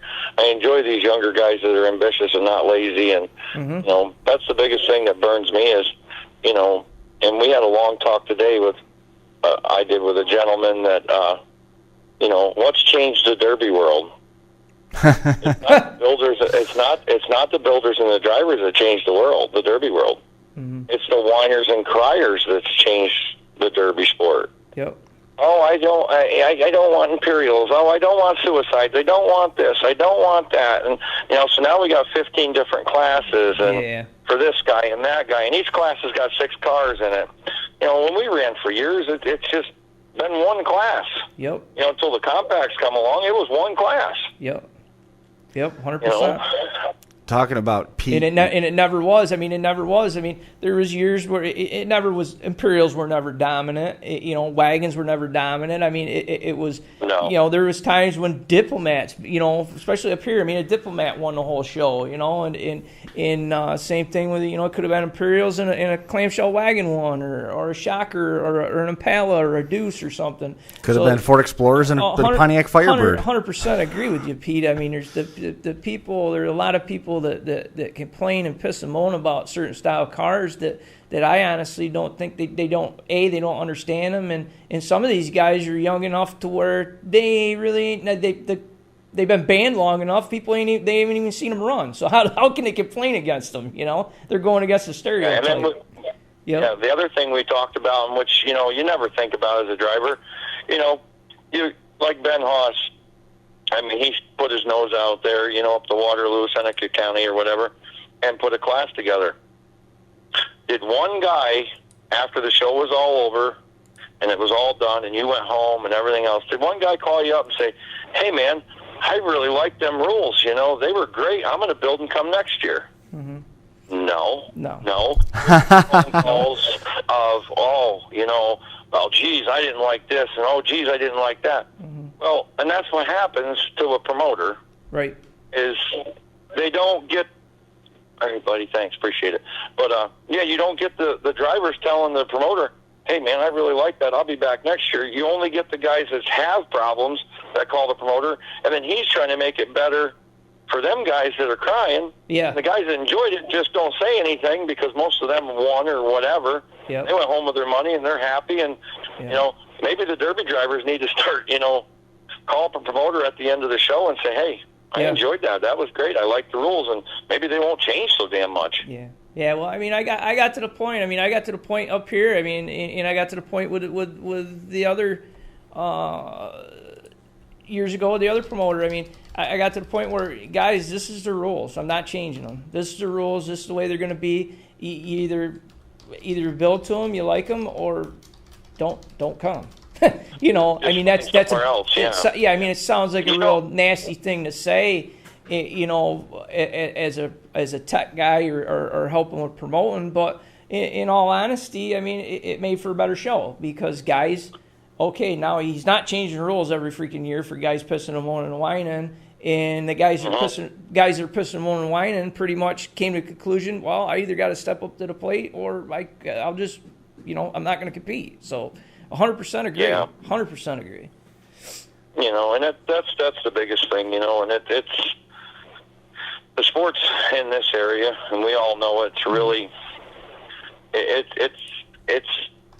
enjoy these younger guys that are ambitious and not lazy, and that's the biggest thing that burns me is, and we had a long talk today with I did with a gentleman that what's changed the Derby world. It's not builders. It's not the builders and the drivers that changed the world, the Derby world. It's the whiners and criers that's changed the Derby sport. Yep. Oh, I don't want Imperials. Oh, I don't want suicides. I don't want this. I don't want that. And so now we got 15 different classes, and for this guy and that guy, and each class has got 6 cars in it. When we ran for years, it's just been one class. Yep. Until the compacts come along, it was one class. Yep. 100%. Talking about Pete. And it never was. I mean, there was years where it never was. Imperials were never dominant. Wagons were never dominant. I mean, it was. No. There was times when diplomats, especially up here. I mean, a diplomat won the whole show. And same thing with it could have been Imperials and a clamshell wagon won, or a Shocker, or an Impala, or a Deuce, or something. Could have been Ford Explorers and a Pontiac Firebird. 100% agree with you, Pete. I mean, there's the people. There are a lot of people that complain and piss and moan about certain style cars that I honestly don't think they don't understand them, and some of these guys are young enough to where they've been banned long enough. People they haven't even seen them run. So how can they complain against them? They're going against the stereotype. Yeah, the other thing we talked about, which you never think about as a driver, you like Ben Haas. I mean, he put his nose out there, up the Waterloo, Seneca County or whatever, and put a class together. Did one guy, after the show was all over, and it was all done, and you went home and everything else, did one guy call you up and say, hey, man, I really like them rules, you know, they were great, I'm going to build and come next year? No. Phone calls of, you know, well, geez, I didn't like this, and oh, geez, I didn't like that. Well, and that's what happens to a promoter. Right. Is they don't get, hey, buddy, thanks, appreciate it. But, yeah, you don't get the drivers telling the promoter, hey, man, I really like that, I'll be back next year. You only get the guys that have problems that call the promoter, and then he's trying to make it better for them guys that are crying. Yeah. The guys that enjoyed it just don't say anything because most of them won or whatever. Yep. They went home with their money and they're happy. And, you know, maybe the Derby drivers need to start, you know, call up a promoter at the end of the show and say, hey, I enjoyed that. That was great. I like the rules. And maybe they won't change so damn much. Yeah. Yeah, well, I mean, I got to the point. I mean, I got to the point up here. I mean, and I got to the point with the other years ago, the other promoter. I mean, I got to the point where, guys, this is the rules. I'm not changing them. This is the rules. This is the way they're going to be. You either build to them, you like them, or don't come. You know, I mean, that's else, I mean, it sounds like a real nasty thing to say. You know, as a tech guy or helping with promoting, but in all honesty, I mean, it made for a better show because guys, okay, now he's not changing rules every freaking year for guys pissing and moaning and whining, and the guys that are pissing and moaning and whining pretty much came to the conclusion, well, I either got to step up to the plate or I'll just, you know, I'm not going to compete. So 100% agree. Yeah. 100% agree. You know, and that's the biggest thing, you know, and it's the sports in this area, and we all know it's really, it's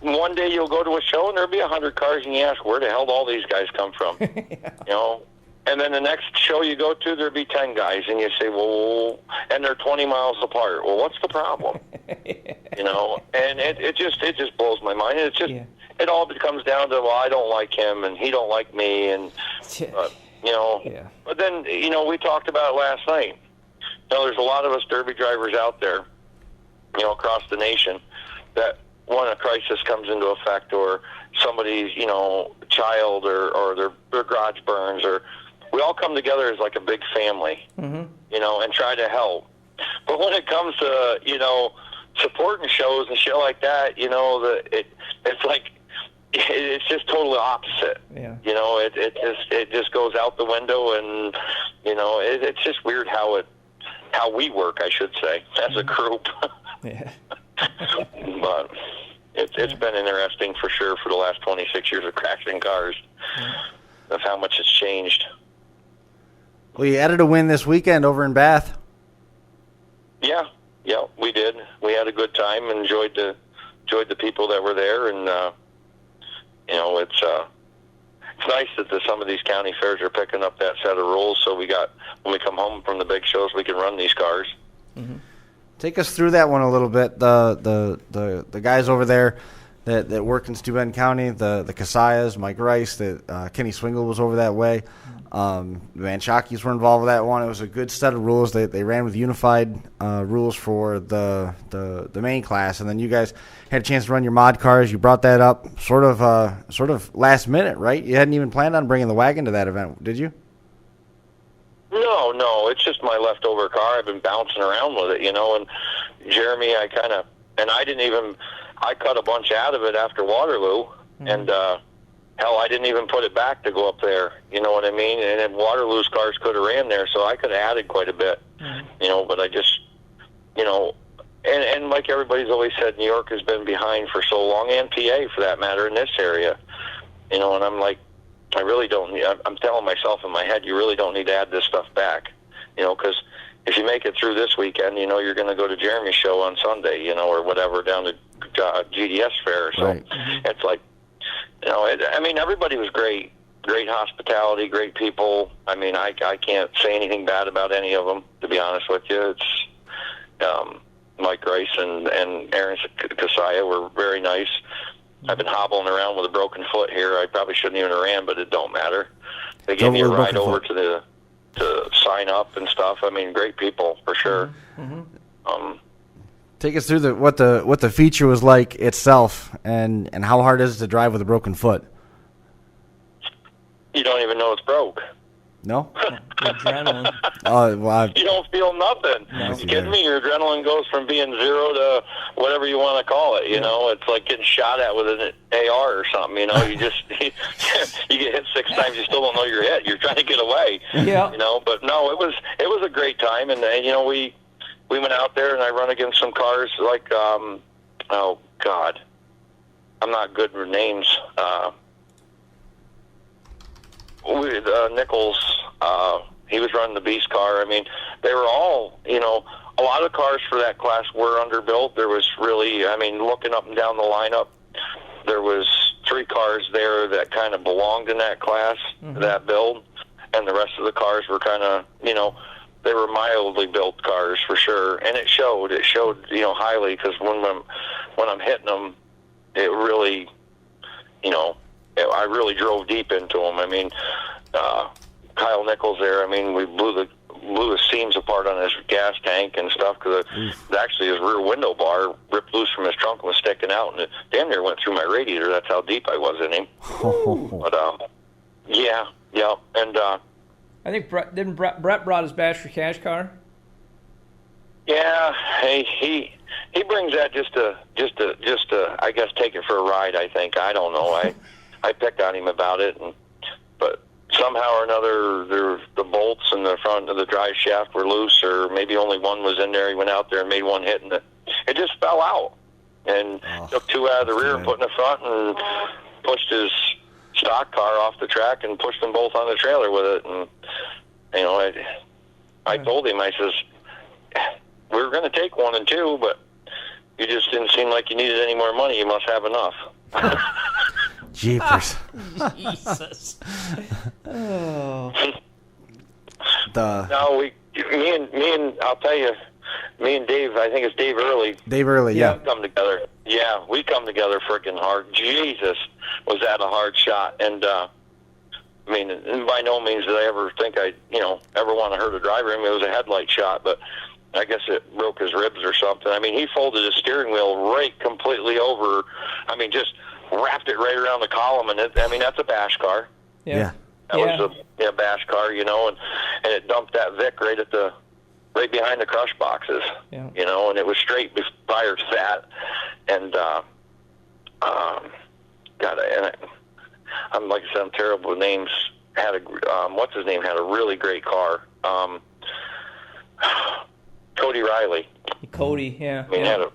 one day you'll go to a show and there'll be 100 cars and you ask, where the hell did all these guys come from? You know, and then the next show you go to, there'll be 10 guys and you say, well, and they're 20 miles apart. Well, what's the problem? You know, and it just blows my mind. It's just, it all comes down to, well, I don't like him and he don't like me, and, you know, but then, you know, we talked about it last night. You know, there's a lot of us Derby drivers out there, you know, across the nation that when a crisis comes into effect or somebody's, you know, child or their garage burns, or we all come together as like a big family, you know, and try to help. But when it comes to, you know, supporting shows and shit like that, you know, it's like, it's just totally opposite. Yeah. You know, it just goes out the window, and, you know, it's just weird how we work, I should say, as a group. Yeah. But it's been interesting for sure for the last 26 years of crashing cars, of how much it's changed. Well, you added a win this weekend over in Bath. Yeah, we did. We had a good time, enjoyed the people that were there, and you know, it's nice that some of these county fairs are picking up that set of rules, so when we come home from the big shows, we can run these cars. Take us through that one a little bit. The guys over there that work in Steuben County, the Casayas, Mike Rice, Kenny Swingle was over that way. The Manchakis were involved with that one. It was a good set of rules. They ran with unified rules for the main class, and then you guys had a chance to run your mod cars. You brought that up sort of last minute, right? You hadn't even planned on bringing the wagon to that event, did you? No, it's just my leftover car. I've been bouncing around with it, you know, and Jeremy, I cut a bunch out of it after Waterloo, and hell, I didn't even put it back to go up there, you know what I mean? And then Waterloo's cars could have ran there, so I could have added quite a bit, you know, but I just, you know, and like everybody's always said, New York has been behind for so long, and PA for that matter, in this area, you know, and I'm like, I really don't need, I'm telling myself in my head, you really don't need to add this stuff back, you know, because if you make it through this weekend, you know, you're going to go to Jeremy's show on Sunday, you know, or whatever, down to GDS fair. So it's like, you know, I mean, everybody was great hospitality, great people. I mean, I can't say anything bad about any of them, to be honest with you. It's Mike Rice and Aaron Casaya were very nice. I've been hobbling around with a broken foot here. I probably shouldn't even have ran, but it don't matter. They gave me a ride over to sign up and stuff. I mean, great people for sure. Take us through what the feature was like itself, and how hard is it to drive with a broken foot? You don't even know it's broke. No? Adrenaline. You don't feel nothing. No. You kidding me? Your adrenaline goes from being 0 to whatever you want to call it. You know, it's like getting shot at with an AR or something. You know, you just you get hit 6 times, you still don't know you're hit. You're trying to get away. Yeah. You know, but no, it was a great time, and you know, we went out there and I run against some cars like oh God, I'm not good with names. With Nichols, he was running the Beast car. I mean, they were all, you know, a lot of cars for that class were underbuilt. There was really, I mean, looking up and down the lineup, there was 3 cars there that kind of belonged in that class, that build, and the rest of the cars were kind of, you know, they were mildly built cars for sure, and it showed, you know, highly, because when I'm hitting them, it really, you know, I really drove deep into him. I mean, Kyle Nichols there, I mean, we blew the seams apart on his gas tank and stuff, because actually his rear window bar ripped loose from his trunk and was sticking out, and it damn near went through my radiator. That's how deep I was in him. But, yeah, and I think Brett brought his Bash for Cash car? yeah, he brings that just to I guess take it for a ride. I think, I don't know. I picked on him about it, but somehow or another, the bolts in the front of the drive shaft were loose, or maybe only one was in there. He went out there and made one hit, and it just fell out. And took 2 out of the rear and put in the front, and pushed his stock car off the track and pushed them both on the trailer with it. And you know, I told him, I says, we were going to take 1 and 2, but you just didn't seem like you needed any more money. You must have enough. Jeepers. Jesus. Oh. No, me and I'll tell you, me and Dave, I think it's Dave Early. Dave Early, yeah. We come together. Yeah, we come together freaking hard. Jesus, was that a hard shot? And I mean, by no means did I ever think I, you know, ever want to hurt a driver. I mean, it was a headlight shot, but I guess it broke his ribs or something. I mean, he folded his steering wheel right completely over. I mean, just wrapped it right around the column, and I mean, that's a Bash car. Yeah. That was a Bash car, you know, and it dumped that Vic right behind the crush boxes, you know, and it was straight prior to that. And I'm like I said, I'm terrible with names. What's his name? Had a really great car. Cody Riley. Cody, yeah. I mean, had a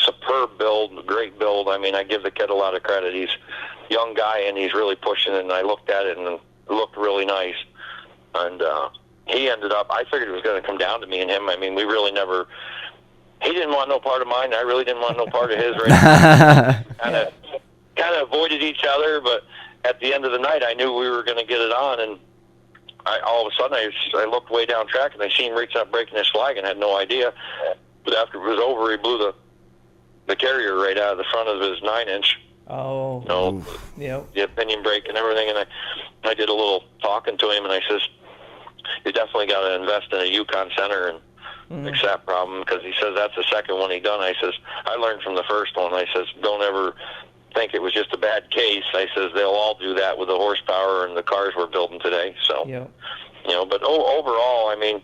superb build, great build. I mean, I give the kid a lot of credit. He's a young guy, and he's really pushing it, and I looked at it, and it looked really nice. And he ended up, I figured it was going to come down to me and him. I mean, we really never, he didn't want no part of mine. I really didn't want no part of his. Right? Kind of avoided each other, but at the end of the night, I knew we were going to get it on, and all of a sudden, I looked way down track, and I seen him reach up breaking his flag and had no idea. But after it was over, he blew the carrier right out of the front of his 9-inch. Oh. You know, the pinion brake and everything. And I did a little talking to him, and I says, you definitely got to invest in a Yukon Center and fix that problem, because he says that's the second one he done. I says, I learned from the first one. I says, don't ever think it was just a bad case. I says, they'll all do that with the horsepower and the cars we're building today. So, you know, but overall, I mean,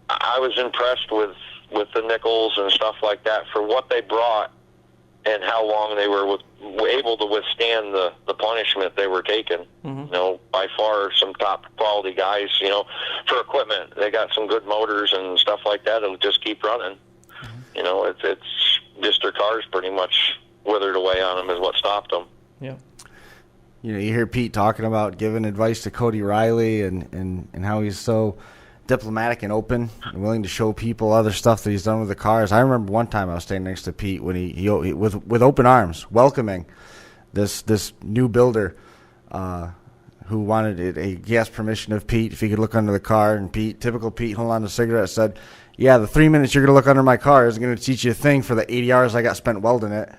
I was impressed with the Nichols and stuff like that for what they brought and how long they were able to withstand the punishment they were taking. You know, by far some top quality guys. You know, for equipment, they got some good motors and stuff like that. It'll just keep running. You know, it's just their cars pretty much withered away on them is what stopped them. Yeah. You know, you hear Pete talking about giving advice to Cody Riley and how he's so diplomatic and open and willing to show people other stuff that he's done with the cars. I remember one time I was standing next to Pete when he with open arms, welcoming this new builder who wanted it. He asked permission of Pete if he could look under the car, and Pete, typical Pete, holding on to a cigarette, said, yeah, the 3 minutes you're going to look under my car isn't going to teach you a thing for the 80 hours I got spent welding it.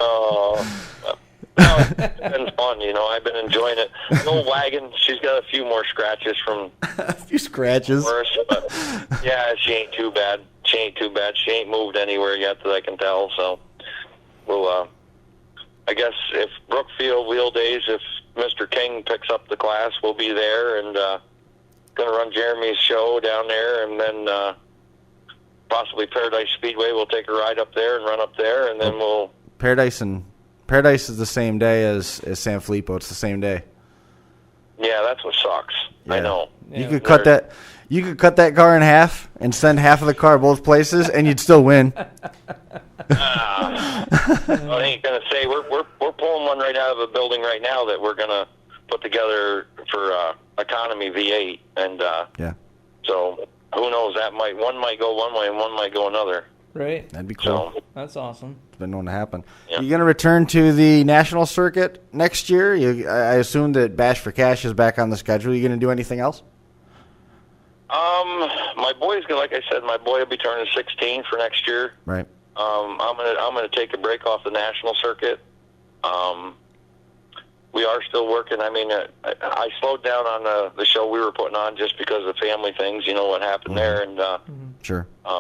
Oh, no, it's been fun. You know, I've been enjoying it. The old wagon, she's got a few more scratches from A few scratches. worse, but yeah, she ain't too bad. She ain't moved anywhere yet that I can tell. So we'll, I guess if Brookfield Wheel Days, if Mr. King picks up the class, we'll be there and going to run Jeremy's show down there, and then possibly Paradise Speedway. We'll take a ride up there and run up there, and then we'll. Paradise is the same day as Sanfilippo. It's the same day. Yeah, that's what sucks. Yeah. I know. You could cut that. You could cut that car in half and send half of the car both places, and you'd still win. I ain't gonna say we're pulling one right out of a building right now that we're gonna put together for economy V8, and Yeah, so who knows? One might go one way and one might go another. Right. that'd be cool. So That's awesome. It's been known to happen. Yeah. You going to return to the national circuit next year? I assume that Bash for Cash is back on the schedule. You going to do anything else? my boy's gonna, like I said, my boy will be turning 16 for next year. Right. I'm gonna take a break off the national circuit. We are still working. I mean, I slowed down on the show we were putting on just because of family things. You know what happened there, and Sure. but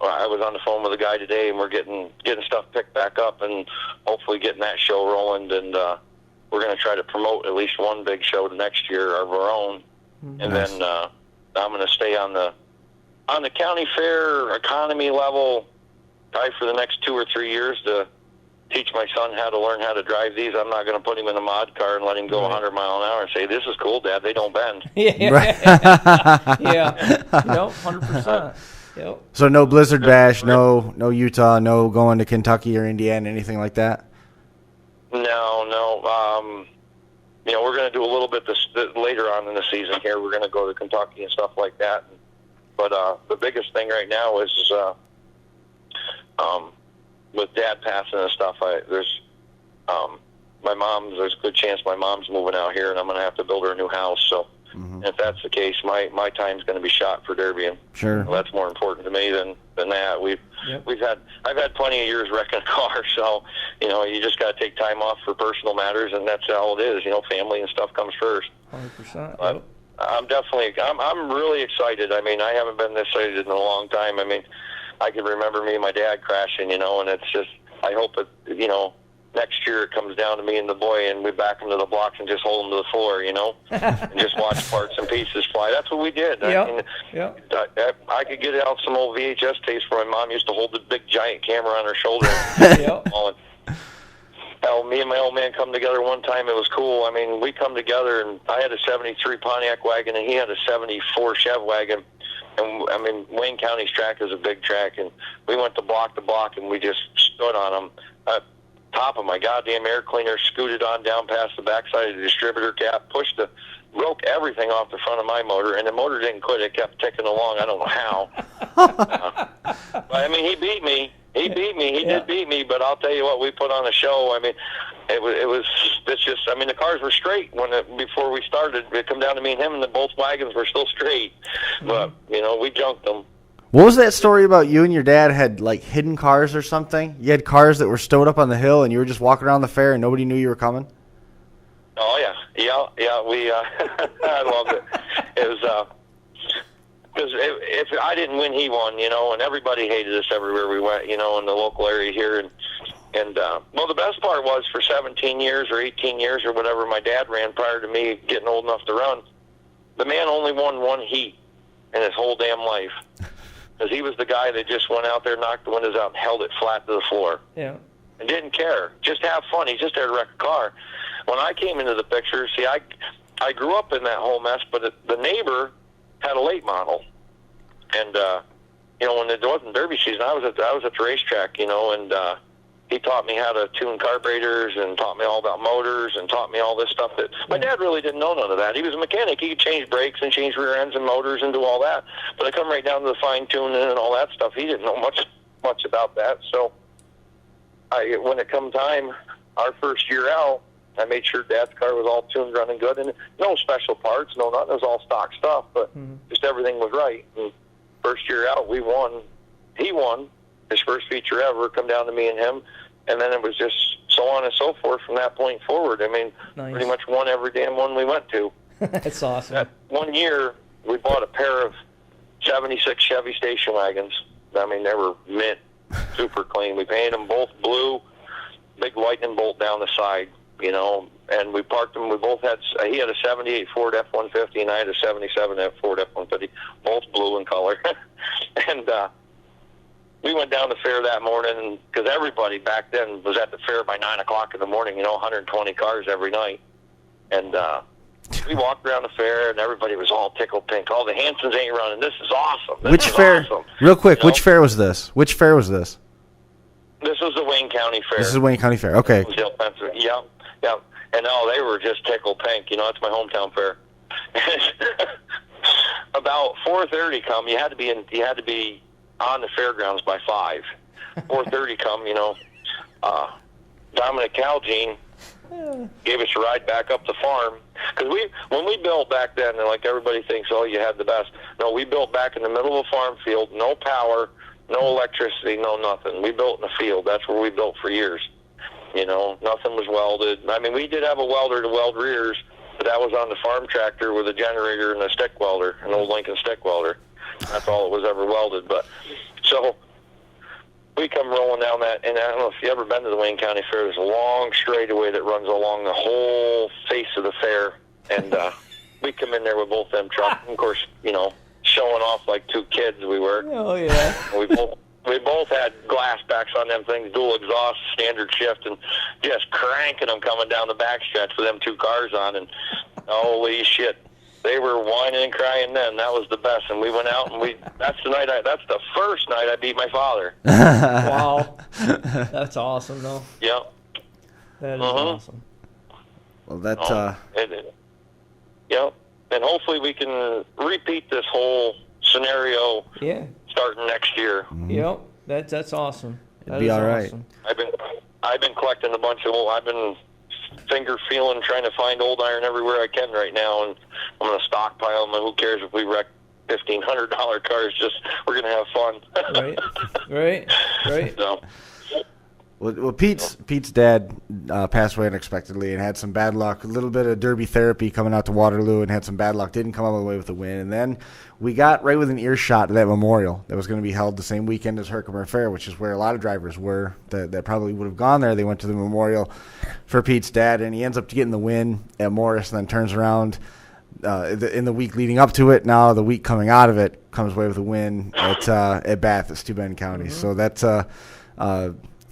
I was on the phone with a guy today, and we're getting stuff picked back up, and hopefully getting that show rolling. And we're going to try to promote at least one big show next year of our own, and Nice. then I'm going to stay on the county fair economy level, probably for the next 2 or 3 years to teach my son how to learn how to drive these. I'm not going to put him in a mod car and let him go 100 mile an hour and say, "This is cool, Dad. They don't bend." Yeah. Yeah. Yep. 100%. Yep. So no Blizzard Bash, no Utah, no going to Kentucky or Indiana, anything like that? No. We're going to do a little bit this later on in the season here. We're going to go to Kentucky and stuff like that. But the biggest thing right now is with Dad passing and stuff. There's a good chance my mom's moving out here, and I'm going to have to build her a new house. So if that's the case, my time's going to be shot for Derby, and Sure. that's more important to me than that. I've had plenty of years wrecking a car, so you just got to take time off for personal matters, and that's all it is. Family and stuff comes first. 100%. But Yep. I'm really excited. I mean, I haven't been this excited in a long time. I mean, I can remember me and my dad crashing, and it's just, I hope it, next year it comes down to me and the boy, and we back him to the blocks and just hold him to the floor, and just watch parts and pieces fly. That's what we did. Yep. I could get out some old VHS tapes where my mom used to hold the big giant camera on her shoulder. Yep. Hell, me and my old man come together one time. It was cool. I mean, we come together, and I had a 73 Pontiac wagon, and he had a 74 Chev wagon. And, I mean, Wayne County's track is a big track, and we went to block, and we just stood on them. Top of my goddamn air cleaner, scooted on down past the backside of the distributor cap, broke everything off the front of my motor, and the motor didn't quit. It kept ticking along. I don't know how. But, I mean, he beat me. He did beat me, but I'll tell you what, we put on a show. I mean, it's just, I mean, the cars were straight before we started. It come down to me and him, and both wagons were still straight. But, we junked them. What was that story about you and your dad had, like, hidden cars or something? You had cars that were stowed up on the hill, and you were just walking around the fair, and nobody knew you were coming? Oh, yeah. We, I loved it. It was, because if I didn't win, he won, and everybody hated us everywhere we went, in the local area here. And well, the best part was for 17 years or 18 years or whatever my dad ran prior to me getting old enough to run, the man only won one heat in his whole damn life. Because he was the guy that just went out there, knocked the windows out, and held it flat to the floor. Yeah. And didn't care. Just have fun. He's just there to wreck a car. When I came into the picture, see, I grew up in that whole mess, but the neighbor had a late model. And, when it wasn't Derby season, I was at the racetrack, and he taught me how to tune carburetors and taught me all about motors and taught me all this stuff that my dad really didn't know none of that. He was a mechanic. He could change brakes and change rear ends and motors and do all that. But I come right down to the fine tuning and all that stuff. He didn't know much about that. So when it come time, our first year out, I made sure Dad's car was all tuned, running good, and no special parts, no nothing. It was all stock stuff, but just everything was right. And first year out, we won. He won his first feature ever. Come down to me and him. And then it was just so on and so forth from that point forward. I mean, Nice. pretty much won every damn one we went to. That's awesome. That one year, we bought a pair of 76 Chevy station wagons. I mean, they were mint, super clean. We painted them both blue, big lightning bolt down the side, you know, and we parked them. We both had, he had a 78 Ford F-150, and I had a 77 Ford F-150, both blue in color. And we went down the fair that morning, because everybody back then was at the fair by 9 o'clock in the morning, you know, 120 cars every night. And we walked around the fair, and everybody was all tickled pink. Oh, the Hansens ain't running. This is awesome. Which fair? Awesome. Real quick, You know? which fair was this? Which fair was this? This was the Wayne County Fair. This is Wayne County Fair. Okay. Yep, yep. And they were just tickled pink. You know, it's my hometown fair. About 4:30 come. You had to be on the fairgrounds by 5. 4:30 come. You know, Dominic Calgene gave us a ride back up the farm, because when we built back then, and like everybody thinks, oh, you had the best. No, we built back in the middle of a farm field, no power, no electricity, no nothing. We built in a field. That's where we built for years. You know, nothing was welded. I mean, we did have a welder to weld rears, but that was on the farm tractor with a generator and a stick welder, an old Lincoln stick welder. That's all it was ever welded. But so we come rolling down that, and I don't know if you've ever been to the Wayne County Fair. There's a long straightaway that runs along the whole face of the fair, and we come in there with both them trucks. And of course, you know, showing off like two kids we were. Oh, yeah. We both had glass backs on them things, dual exhaust, standard shift, and just cranking them coming down the backstretch with them two cars on, and holy shit. They were whining and crying then. That was the best. And we went out, and that's the first night I beat my father. Wow. That's awesome, though. Yep. That is awesome. Well, that's yep. And hopefully we can repeat this whole scenario starting next year. Yep. That's awesome. It'd be all right. Awesome. I've been collecting a bunch of I've been finger feeling, trying to find old iron everywhere I can right now, and I'm going to stockpile them, and who cares if we wreck $1,500 cars, just we're going to have fun. Right. So. Well, Pete's dad passed away unexpectedly and had some bad luck. A little bit of derby therapy coming out to Waterloo, and had some bad luck. Didn't come all the way with the win. And then we got right within earshot of that memorial that was going to be held the same weekend as Herkimer Fair, which is where a lot of drivers were that probably would have gone there. They went to the memorial for Pete's dad, and he ends up getting the win at Morris, and then turns around in the week leading up to it. Now the week coming out of it comes away with a win at Bath at Steuben County. Mm-hmm. So that's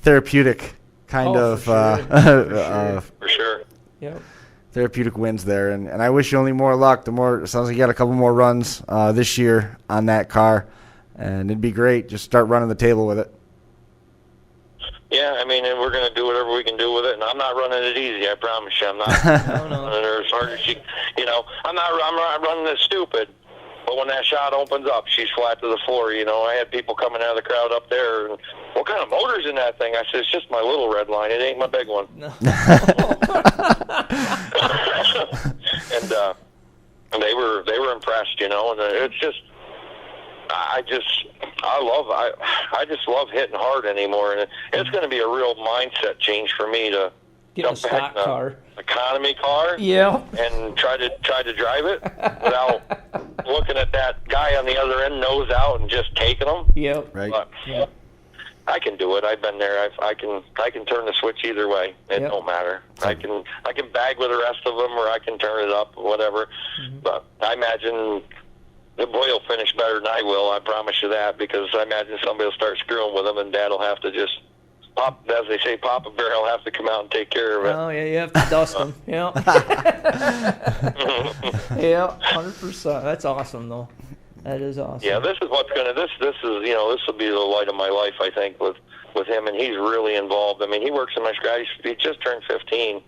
therapeutic kind of for sure. Yep. Therapeutic wins there, and I wish you only more luck. It sounds like you got a couple more runs this year on that car, and it'd be great. Just start running the table with it. Yeah, I mean, and we're going to do whatever we can do with it, and I'm not running it easy. I promise you, I'm not running her as hard as I'm not running it stupid. But when that shot opens up, she's flat to the floor. You know, I had people coming out of the crowd up there, and what kind of motor's in that thing? I said, it's just my little red line. It ain't my big one. No. And they were impressed, you know. And it's just, I just love hitting hard anymore, and it's going to be a real mindset change for me to get a stock car, economy car, and try to drive it without looking at that guy on the other end, nose out, and just taking them. Yep. Right. But I can do it. I've been there. I can turn the switch either way. It don't matter. I can bag with the rest of them, or I can turn it up, whatever. Mm-hmm. But I imagine the boy will finish better than I will. I promise you that, because I imagine somebody will start screwing with him, and Dad will have to just pop, as they say, Papa Bear will have to come out and take care of it. Oh yeah, you have to dust them. Yeah. 100%. That's awesome, though. That is awesome. Yeah, this is what's gonna. This is this will be the light of my life, I think, with him, and he's really involved. I mean, he works in my scratch. He just turned 15,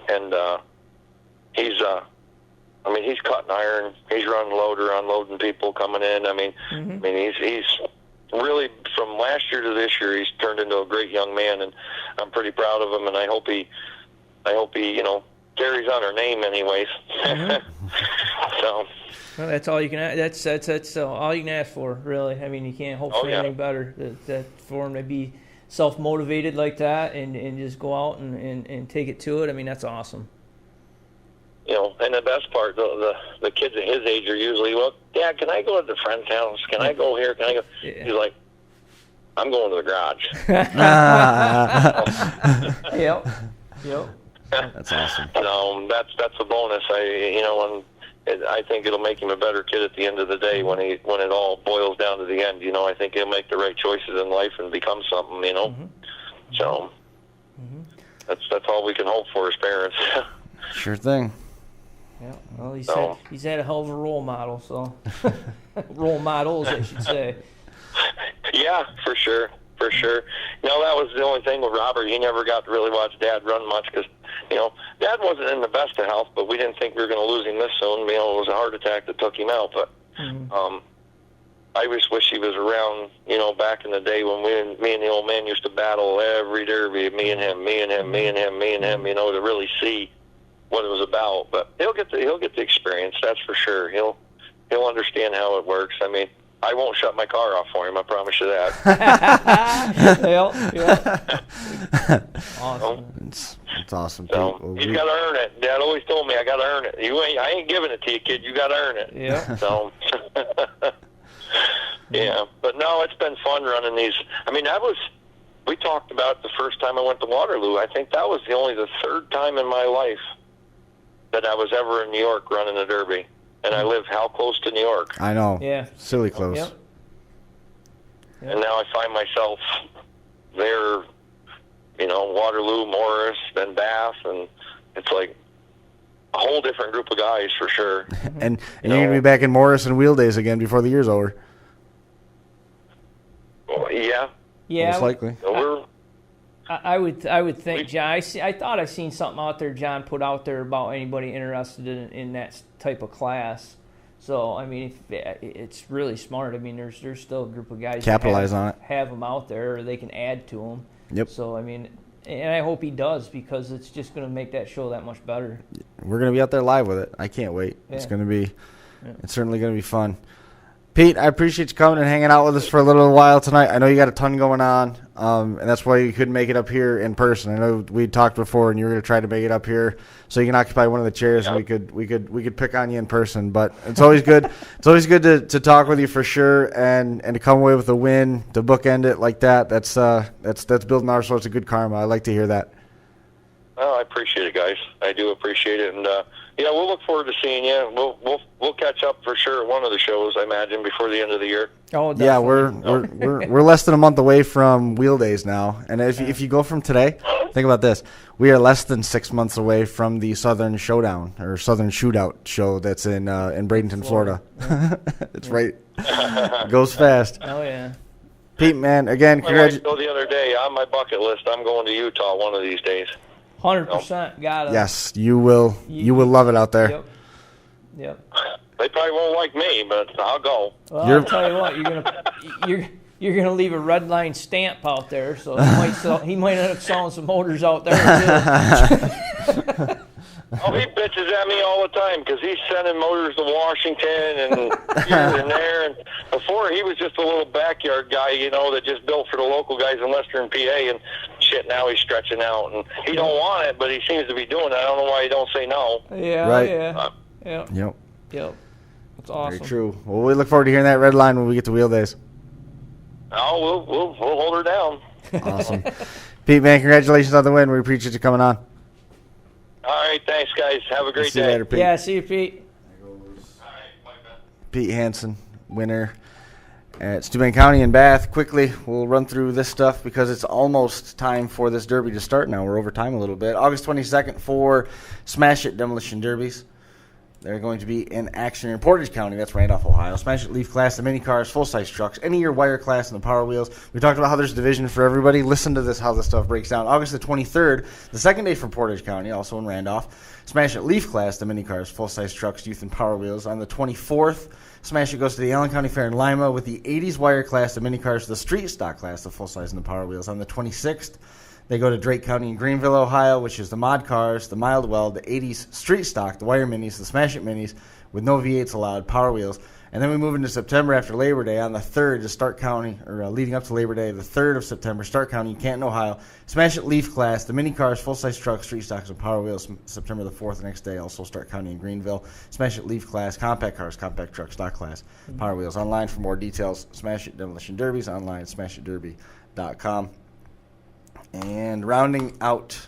and he's cutting iron. He's running loader, unloading people coming in. I mean, he's really, from last year to this year, he's turned into a great young man, and I'm pretty proud of him. And I hope he carries on our name, anyways. So. Well, that's all you can. That's all you can ask for, really. I mean, you can't hope for anything better. That for him to be self-motivated like that and just go out and take it to it, I mean, that's awesome. You know, and the best part, the kids at his age are usually, well, Dad, can I go to the friend's house? Can I go here? Can I go? Yeah. He's like, I'm going to the garage. Yep. That's awesome. So that's a bonus. I think it'll make him a better kid at the end of the day when it all boils down to the end. You know, I think he'll make the right choices in life and become something. You know, so that's all we can hope for as parents. Sure thing. Yeah, well, he's had a hell of a role model, so role models, I should say. Yeah, for sure. You know, that was the only thing with Robert. He never got to really watch Dad run much because, you know, Dad wasn't in the best of health, but we didn't think we were going to lose him this soon. You know, it was a heart attack that took him out. But I just wish he was around, you know, back in the day when me and the old man used to battle every derby, me and him, you know, to really see what it was about. But he'll get the experience, that's for sure. He'll understand how it works. I mean, I won't shut my car off for him, I promise you that. Yeah. Awesome. It's awesome. So, you got to earn it. Dad always told me I got to earn it. I ain't giving it to you, kid. You got to earn it. Yeah. So, yeah. But no, it's been fun running these. I mean, we talked about the first time I went to Waterloo. I think that was only the third time in my life that I was ever in New York running a derby. And I live how close to New York? I know. Yeah. Silly close. Yep. And now I find myself there, you know, Waterloo, Morris, then Bath, and it's like a whole different group of guys for sure. And you're going to be back in Morris and Wheel Days again before the year's over. Well, yeah. Yeah. Most likely. I would think, John. I thought I seen something out there John put out there about anybody interested in that type of class. So I mean, it's really smart. I mean, there's still a group of guys capitalize on it, have them out there, or they can add to them. Yep. So I mean, and I hope he does because it's just going to make that show that much better. We're going to be out there live with it. I can't wait. Yeah. It's going to be, it's certainly going to be fun. Pete, I appreciate you coming and hanging out with us for a little while tonight. I know you got a ton going on, and that's why you couldn't make it up here in person. I know we talked before, and you were going to try to make it up here so you can occupy one of the chairs, and we could pick on you in person. But it's always good. It's always good to talk with you for sure, and to come away with a win, to bookend it like that. That's building our sorts of good karma. I like to hear that. Oh, I appreciate it, guys. I do appreciate it, and yeah, we'll look forward to seeing you. We'll catch up for sure at one of the shows, I imagine, before the end of the year. Oh, definitely. Yeah, we're less than a month away from Wheel Days now, and if you go from today, think about this: we are less than 6 months away from the Southern Showdown or Southern Shootout show that's in Bradenton, Florida. Yeah. It's right. It goes fast. Oh yeah. Pete, man, again, congratulations. The other day on my bucket list, I'm going to Utah one of these days. 100% got it. Yes, you will. You will love it out there. Yep. They probably won't like me, but I'll go. Well, I'll tell you what, you're gonna leave a red line stamp out there, so he might end up selling some motors out there too. Oh, he bitches at me all the time because he's sending motors to Washington and here and there. And before, he was just a little backyard guy, you know, that just built for the local guys in Western PA. And shit, now he's stretching out, and he don't want it, but he seems to be doing it. I don't know why he don't say no. Yeah, right. Yeah. Yep. That's awesome. Very true. Well, we look forward to hearing that red line when we get to Wheel Days. Oh, we'll hold her down. Awesome. Pete, man, congratulations on the win. We appreciate you coming on. All right, thanks, guys. Have a great See day. you later, Pete. Yeah, see you, Pete. Pete Hansen, winner at Steuben County in Bath. Quickly, we'll run through this stuff because it's almost time for this derby to start now. We're over time a little bit. August 22nd for Smash It Demolition Derbies. They're going to be in action in Portage County. That's Randolph, Ohio. Smash It Leaf Class, the mini cars, full-size trucks, any year wire class, and the Power Wheels. We talked about how there's a division for everybody. Listen to this, how this stuff breaks down. August the 23rd, the second day for Portage County, also in Randolph. Smash It Leaf Class, the mini cars, full-size trucks, youth, and Power Wheels. On the 24th, Smash It goes to the Allen County Fair in Lima with the 80s wire class, the mini cars, the street stock class, the full-size, and the Power Wheels. On the 26th, they go to Drake County in Greenville, Ohio, which is the mod cars, the mild weld, the 80s street stock, the wire minis, the Smash It minis, with no V8s allowed, Power Wheels. And then we move into September after Labor Day on the 3rd to Stark County, or leading up to Labor Day, the 3rd of September, Stark County, Canton, Ohio. Smash It Leaf Class, the mini cars, full-size trucks, street stocks, and Power Wheels. September the 4th, the next day, also Stark County in Greenville. Smash It Leaf Class, compact cars, compact trucks, stock class, Power Wheels. Online for more details, Smash It Demolition Derbies, online at smashitderby.com. And rounding out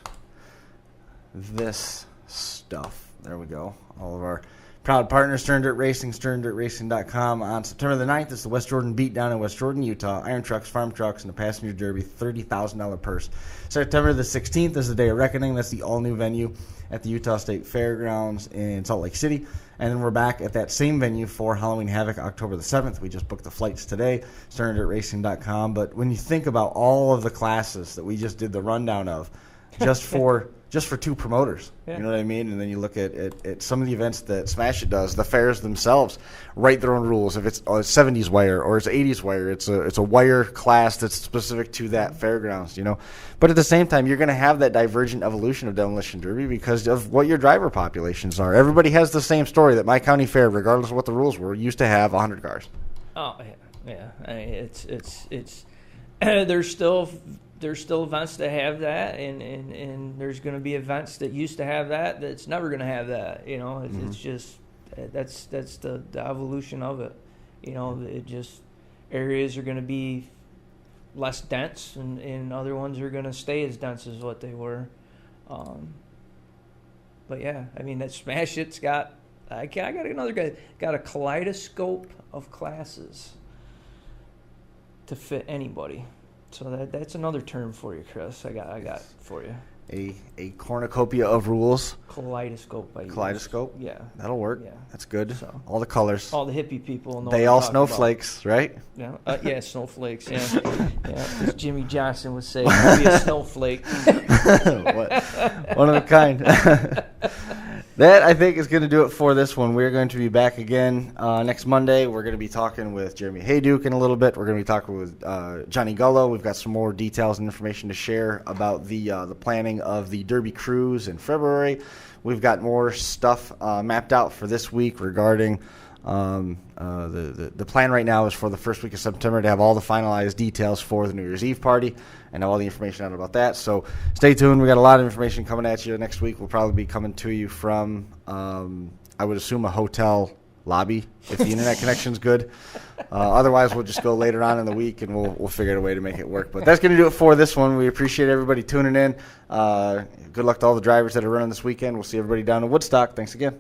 this stuff, there we go, all of our proud partners, Stern Dirt Racing, sterndirtracing.com. On September the 9th, it's the West Jordan Beatdown in West Jordan, Utah. Iron trucks, farm trucks, and the passenger derby, $30,000 purse. September the 16th is the Day of Reckoning. That's the all-new venue at the Utah State Fairgrounds in Salt Lake City. And then we're back at that same venue for Halloween Havoc, October the 7th. We just booked the flights today, sterndirtracing.com. But when you think about all of the classes that we just did the rundown of, just for two promoters. Yeah. You know what I mean? And then you look at some of the events that Smash It does. The fairs themselves write their own rules. If it's a 70s wire or it's 80s wire, it's a wire class that's specific to that fairgrounds, you know. But at the same time, you're going to have that divergent evolution of Demolition Derby because of what your driver populations are. Everybody has the same story that my county fair, regardless of what the rules were, used to have 100 cars. Oh, yeah. I mean, it's there's still events that have that, and there's going to be events that used to have that's never going to have that. You know, it's just that's the evolution of it. You know, it just areas are going to be less dense, and other ones are going to stay as dense as what they were. But yeah, I mean that Smash It's got. I got another guy got a kaleidoscope of classes to fit anybody. So that's another term for you, Chris. I got for you. A cornucopia of rules. Kaleidoscope. Kaleidoscope? Yeah. That'll work. Yeah. That's good. So, all the colors. All the hippie people know. They all snowflakes, about. Right? Yeah. Yeah, snowflakes. Yeah. As Jimmy Johnson would say, be a snowflake. One of a kind. That, I think, is going to do it for this one. We're going to be back again next Monday. We're going to be talking with Jeremy Hayduke in a little bit. We're going to be talking with Johnny Gullo. We've got some more details and information to share about the planning of the Derby Cruise in February. We've got more stuff mapped out for this week regarding the plan right now is for the first week of September to have all the finalized details for the New Year's Eve party and all the information out about that. So stay tuned. We got a lot of information coming at you next week. We'll probably be coming to you from, I would assume, a hotel lobby if the internet connection's good. Otherwise, we'll just go later on in the week and we'll figure out a way to make it work. But that's going to do it for this one. We appreciate everybody tuning in. Good luck to all the drivers that are running this weekend. We'll see everybody down in Woodstock. Thanks again.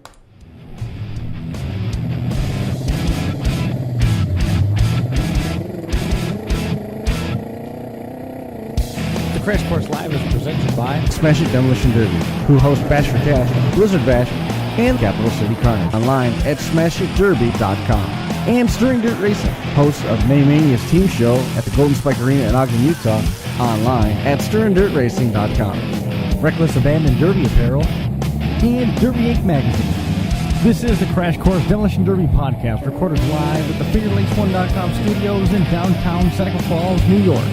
The Crash Course Live is presented by Smash It Demolition Derby, who host Bash for Cash, Blizzard Bash, and Capital City Carnage. Online at smashitderby.com. And Stern Dirt Racing, host of May Mania's team show at the Golden Spike Arena in Ogden, Utah. Online at sterndirtracing.com. Reckless Abandon Derby Apparel, and Derby Inc. Magazine. This is the Crash Course Demolition Derby podcast, recorded live at the FingerLakes1.com studios in downtown Seneca Falls, New York.